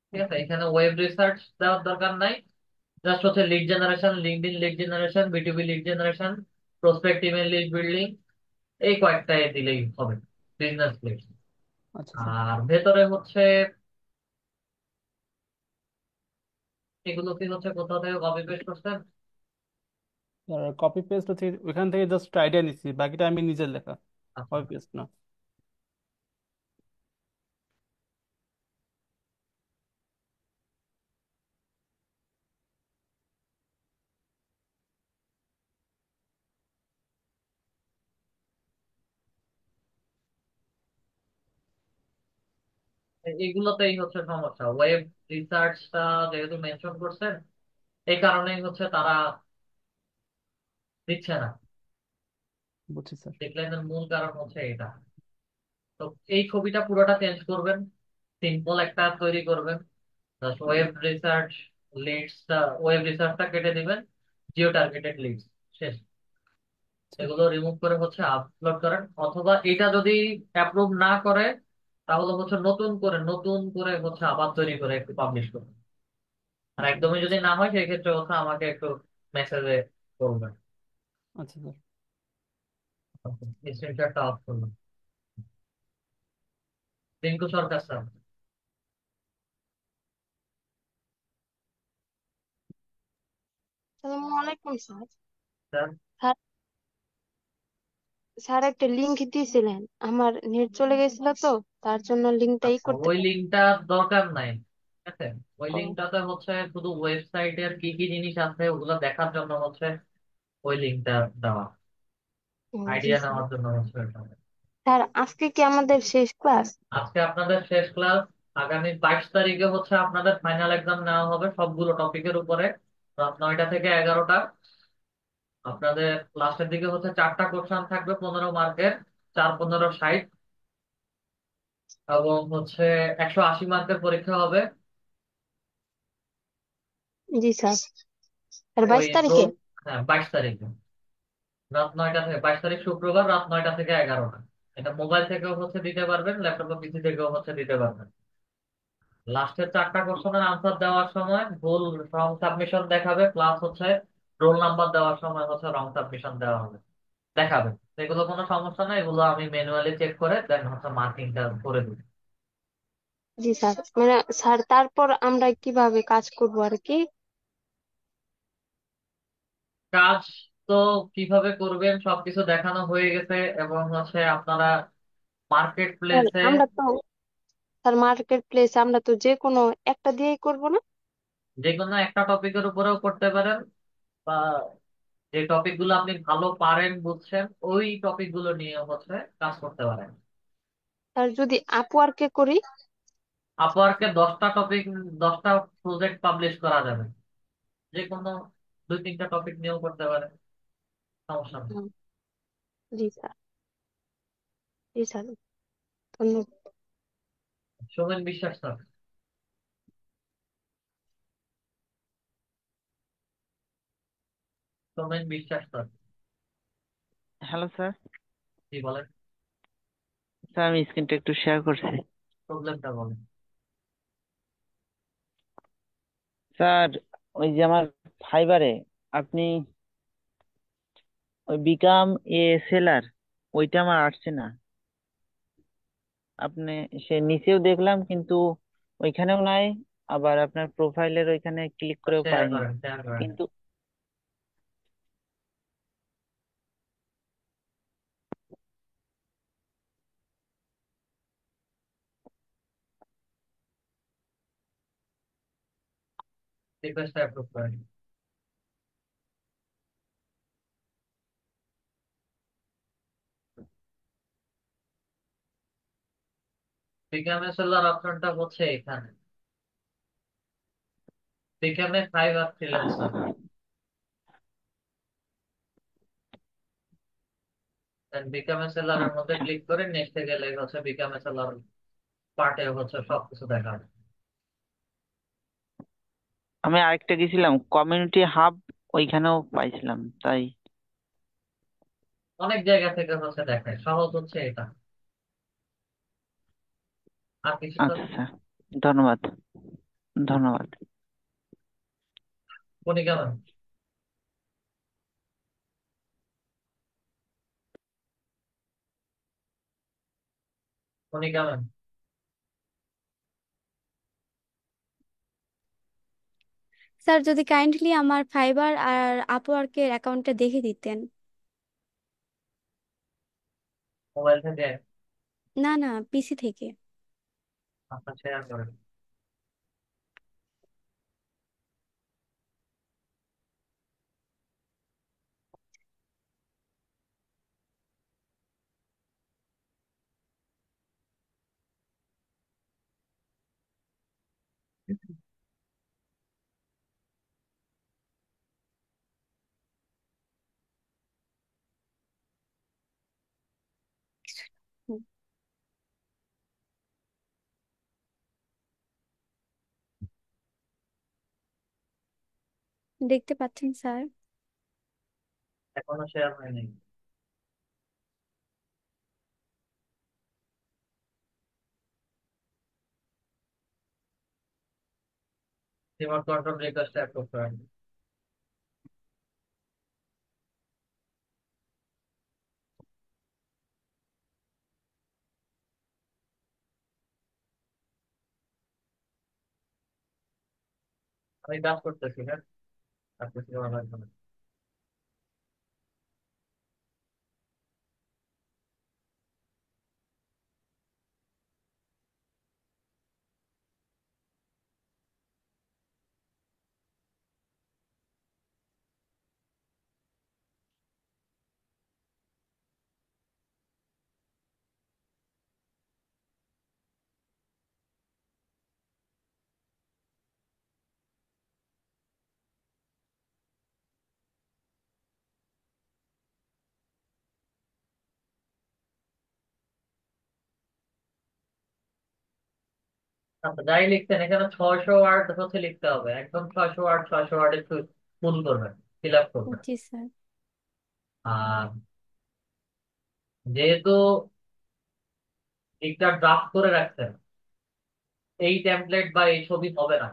ঠিক আছে? এখানে ওয়েব রিসার্চ দেওয়ার দরকার নাই। জাস্ট হচ্ছে lead generation, LinkedIn lead generation, B two B lead generation, prospect email lead building, এই কয়েকটায় দিলেই হবে। Business lead. আচ্ছা স্যার। আর ভেতরে হচ্ছে এগুলো কি হচ্ছে কোথাও থেকে কপি পেস্ট করছেন? কপি পেস্ট হচ্ছে ওইখান থেকে জাস্ট আইডিয়া নিচ্ছি, বাকিটা আমি নিজের লেখা। আচ্ছা, কপি পেস্ট না। এগুলোতেই হচ্ছে সমস্যা। ওয়েব রিসার্চটা যেহেতু মেনশন করছেন, এই কারণেই হচ্ছে তারা দিচ্ছে না। বুঝছি স্যার। ডিক্লাইনের মূল কারণ হচ্ছে এটা। তো এই ছবিটা পুরোটা চেঞ্জ করবেন, সিম্পল একটা তৈরি করবেন। ওয়েব রিসার্চ লিডসটা, ওয়েব রিসার্চটা কেটে দিবেন, জিও টার্গেটেড লিডস, শেষ। এগুলো রিমুভ করে হচ্ছে আপলোড করেন, অথবা এটা যদি অ্যাপ্রুভ না করে তাহলে হচ্ছে নতুন করে হচ্ছে আবার তৈরি করে একটু পাবলিশ করুন। আর একদমই যদি না হয় সেই ক্ষেত্রে হচ্ছে আমাকে একটু মেসেজে করবেন। আচ্ছা স্যার। স্ক্রিনশটটা অফ করবেন। রিঙ্কু সরকার স্যার। আসসালামু আলাইকুম স্যার। স্যার স্যার স্যার একটা লিংক দিয়েছিলেন, আমার নেট চলে গেছিল তো, তার জন্য লিঙ্কটা আচ্ছা, করতে ওই পারি। লিঙ্কটা দরকার নাই, ঠিক আছে। ওই ও লিঙ্কটাতে হচ্ছে শুধু ওয়েবসাইটের কি কি জিনিস আছে ওগুলো দেখার জন্য হচ্ছে ওই লিঙ্কটা দেওয়া, জি আইডিয়া স্যার। নেওয়ার জন্য হচ্ছে ওটা। স্যার আজকে কি আমাদের শেষ ক্লাস? আজকে আপনাদের শেষ ক্লাস। আগামী 22 তারিখে হচ্ছে আপনাদের ফাইনাল এক্সাম নেওয়া হবে সবগুলো টপিকের উপরে, রাত 9টা থেকে 11টা। আপনাদের লাস্টের দিকে হচ্ছে 4টা কোশ্চেন থাকবে 15 মার্কের, 4 15 60, এবং হচ্ছে 180 মার্কের পরীক্ষা হবে। জি স্যার। স্যার ওই 22 তারিখে? রোজ, হ্যাঁ 22 তারিখে রাত 9টা থেকে, 22 তারিখ শুক্রবার রাত 9টা থেকে 11টা। এটা মোবাইল থেকেও হচ্ছে দিতে পারবেন, ল্যাপটপ বা পিসি থেকেও হচ্ছে দিতে পারবেন। লাস্টের 4টা কোশ্চেনের আনসার দেওয়ার সময় ভুল রং সাবমিশন দেখাবে, প্লাস হচ্ছে রোল নাম্বার দেওয়ার সময় হচ্ছে রং সাবমিশন দেওয়া হবে, দেখাবে। এগুলো কোনো সমস্যা না, এগুলো আমি ম্যানুয়ালি চেক করে দেন হচ্ছে মার্কিংটা করে দিই। জি স্যার, মানে স্যার তারপর আমরা কিভাবে কাজ করব আর কি? কাজ তো কিভাবে করবেন সবকিছু দেখানো হয়ে গেছে, এবং হচ্ছে আপনারা মার্কেট স্যার প্লেসে আমরা তো, স্যার মার্কেট প্লেস আমরা তো যে কোনো একটা দিয়েই করব না? যে কোনো একটা টপিকের উপরেও করতে পারেন, বা যে টপিক গুলো আপনি ভালো পারেন বুঝছেন ওই টপিক গুলো নিয়ে হচ্ছে কাজ করতে পারেন। স্যার যদি আপওয়ার্কে করি? আপওয়ার্কে 10টা টপিক, 10টা প্রজেক্ট পাবলিশ করা যাবে, যে কোনো 2 3টা টপিক নিয়েও করতে পারেন, সমস্যা নেই। হুম, জি স্যার। জি স্যার, ধন্যবাদ। সোমেন বিশ্বাস স্যার। সোমেন বিশ্বাস স্যার। Hello sir. কি বলেন? স্যার আমি স্ক্রিনটা একটু শেয়ার করছি। প্রবলেমটা বলেন। স্যার ওই যে আমার ফাইবারে আপনি ওই বিকাম এ সেলার ওইটা আমার আসছে না। আপনি সে নিচেও দেখলাম কিন্তু ওইখানেও নাই, আবার আপনার প্রোফাইলের ওইখানে ক্লিক করেও শেয়ার পাইনি করেন, শেয়ার করেন। কিন্তু। রিকোয়েস্টটা অ্যাপ্রুভ করেন। বিকামে সেলার অপশনটা হচ্ছে এখানে, বিকামে ফাইবার ফ্রিল্যান্সার। বিকামে সেলারের মধ্যে আচ্ছা, ক্লিক করে নেক্সটে গেলে হচ্ছে বিকামে সেলার পার্টে হচ্ছে সবকিছু দেখাবে। আমি আরেকটা গেছিলাম কমিউনিটি হাব, ওইখানেও পাইছিলাম তাই। অনেক জায়গা থেকে হচ্ছে দেখায়, সহজ হচ্ছে এটা। আর কিছু স্যার? আচ্ছা স্যার, ধন্যবাদ। ধন্যবাদ। উনি কেমন? উনি কেমন? স্যার যদি কাইন্ডলি আমার ফাইবার আর আপওয়ার্কের অ্যাকাউন্টটা দেখে দিতেন। মোবাইল থেকে? না না, পিসি থেকে। আপনার শেয়ার করেন। হুম, দেখতে পাচ্ছেন স্যার? এখনো শেয়ার হয়নি। রিমোট কন্ট্রোল রিকোয়েস্ট অ্যাপ্রুভ করেন। আমি কাজ করতেছি, হ্যাঁ, আপনি কিছু করা লাগবে না। আচ্ছা, যাই লিখতেন এখানে 600 ওয়ার্ড হচ্ছে লিখতে হবে, একদম 600 ওয়ার্ড, 600 ওয়ার্ডে ফুল করবেন, ফিল আপ করবেন। জি স্যার। আর যেহেতু একটা ড্রাফট করে রাখছেন, এই টেমপ্লেট বা এই ছবি হবে না।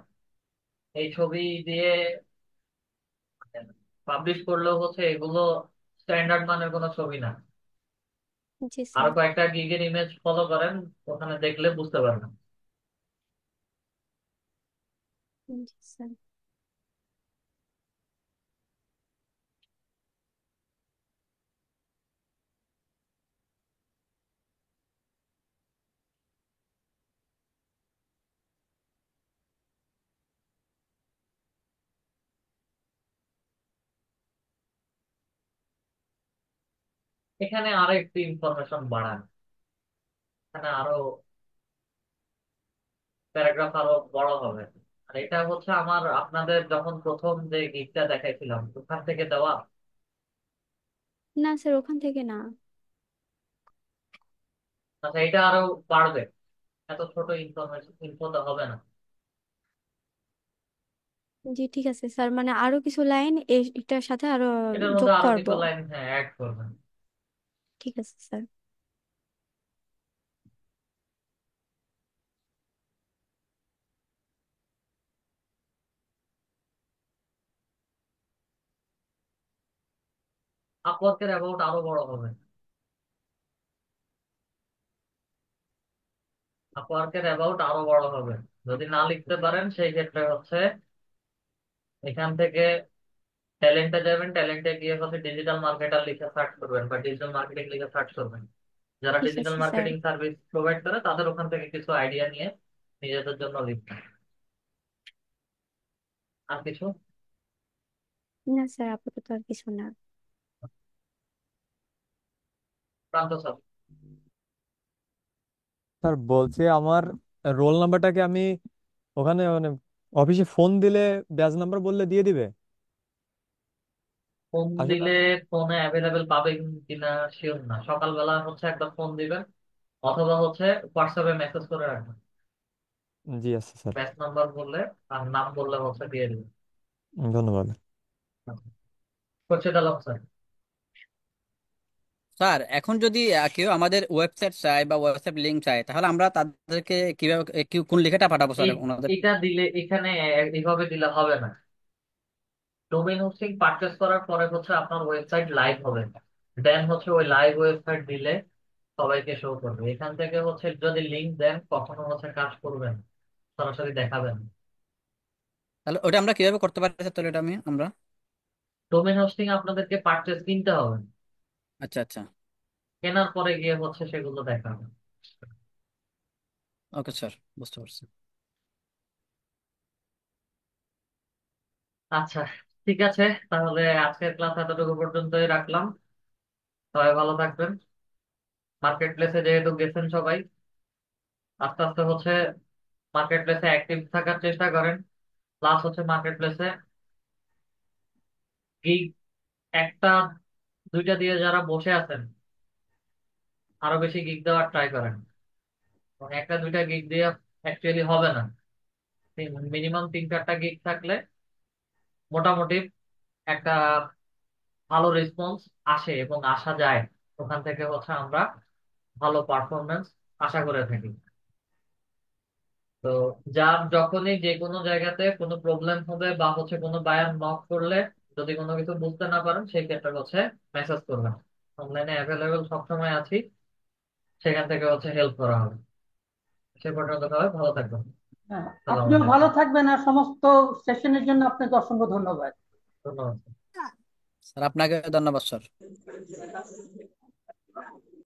এই ছবি দিয়ে পাবলিশ করলেও হচ্ছে এগুলো স্ট্যান্ডার্ড মানের কোনো ছবি না। জি আরো স্যার। কয়েকটা গিগের ইমেজ ফলো করেন, ওখানে দেখলে বুঝতে পারবেন। জি স্যার। এখানে আরো একটু ইনফরমেশন বাড়ান, এখানে আরো প্যারাগ্রাফ আরো বড় হবে। আর এটা হচ্ছে আমার আপনাদের যখন প্রথম যে গিগটা দেখাইছিলাম ওখান থেকে দেওয়া। না স্যার, ওখান থেকে না। আচ্ছা, এটা আরো বাড়বে, এত ছোট ইনফরমেশন ইনফো তো হবে না। জি ঠিক আছে স্যার, মানে আরো কিছু লাইন এটার সাথে আরো এটার মধ্যে যোগ আরো করব। কিছু লাইন, হ্যাঁ, অ্যাড করবেন। ঠিক আছে স্যার। আপওয়ার্কের অ্যাবাউট আরো বড় হবে। আপওয়ার্কের অ্যাবাউট আরো বড় হবে। যদি না লিখতে পারেন সেই ক্ষেত্রে হচ্ছে এখান থেকে ট্যালেন্টে যাবেন, ট্যালেন্টে গিয়ে হচ্ছে ডিজিটাল মার্কেটার লিখে সার্চ করবেন বা ডিজিটাল মার্কেটিং লিখে সার্চ করবেন। যারা ঠিক ডিজিটাল আছে স্যার। মার্কেটিং সার্ভিস প্রোভাইড করে তাদের ওখান থেকে কিছু আইডিয়া নিয়ে নিজেদের জন্য লিখবেন। আর কিছু? না স্যার, আপাতত আর কিছু না। প্রান্ত স্যার। স্যার বলছি আমার রোল নাম্বারটাকে আমি ওখানে মানে অফিসে ফোন দিলে ব্যাচ নাম্বার বললে দিয়ে দিবে? ফোন আসলে দিলে ফোনে অ্যাভেলেবেল পাবেন কিনা শিওর না। সকালবেলা হচ্ছে একটা ফোন দিবেন, অথবা হচ্ছে হোয়াটসঅ্যাপে মেসেজ করে রাখবেন। জি আচ্ছা স্যার, ব্যাচ নাম্বার বললে আর নাম বললে হচ্ছে দিয়ে দিবেন। ধন্যবাদ। হচ্ছে তাহলে স্যার। স্যার এখন যদি কেউ আমাদের ওয়েবসাইট চায় বা ওয়েবসাইট লিংক চায়, তাহলে আমরা তাদেরকে কিভাবে কোন লেখাটা পাঠাবো স্যার এই ওনাদের? এটা দিলে এখানে এইভাবে দিলে হবে না। ডোমেইন হোস্টিং পারচেস করার পরে হচ্ছে আপনার ওয়েবসাইট লাইভ হবে, দেন হচ্ছে ওই লাইভ ওয়েবসাইট দিলে সবাইকে শো করবে। এখান থেকে হচ্ছে যদি লিংক দেন কখনো হচ্ছে কাজ করবেন, সরাসরি দেখাবেন। তাহলে ওটা আমরা কিভাবে করতে পারি স্যার? তাহলে এটা আমরা ডোমেইন হোস্টিং আপনাদেরকে পারচেস কিনতে হবে, আচ্ছা আচ্ছা। কেনার পরে গিয়ে হচ্ছে সেগুলো দেখাবে। ওকে স্যার, বুঝতে পারছি। আচ্ছা, ঠিক আছে, তাহলে আজকের ক্লাস এতটুকু পর্যন্তই রাখলাম। সবাই ভালো থাকবেন। মার্কেট প্লেসে যেহেতু গেছেন সবাই, আস্তে আস্তে হচ্ছে মার্কেট প্লেসে অ্যাক্টিভ থাকার চেষ্টা করেন। প্লাস হচ্ছে মার্কেট প্লেসে গিগ একটা দুইটা দিয়ে যারা বসে আছেন আরো বেশি গিগ দেওয়ার ট্রাই করেন। এবং একটা দুইটা গিগ দিয়ে অ্যাকচুয়ালি হবে না, মিনিমাম 3-4টা গিগ থাকলে মোটামুটি একটা ভালো রেসপন্স আসে এবং আসা যায়। ওখান থেকে হচ্ছে আমরা ভালো পারফরমেন্স আশা করে থাকি। তো তো যার যখনই যে কোনো জায়গাতে কোনো প্রবলেম হবে বা কোনো বায়ার নক করলে যদি কোনো কিছু বুঝতে না পারেন সেই ক্ষেত্রে মেসেজ করবেন। অনলাইনে অ্যাভেলেবেল সবসময় আছি, সেখান থেকে হেল্প করা হবে। সে পর্যন্ত সবাই ভালো থাকবেন। হ্যাঁ, সালাম আপনিও আলাইকুম। ভালো থাকবেন, আর সমস্ত সেশনের জন্য আপনাকে অসংখ্য ধন্যবাদ। ধন্যবাদ। স্যার আপনাকে ধন্যবাদ স্যার।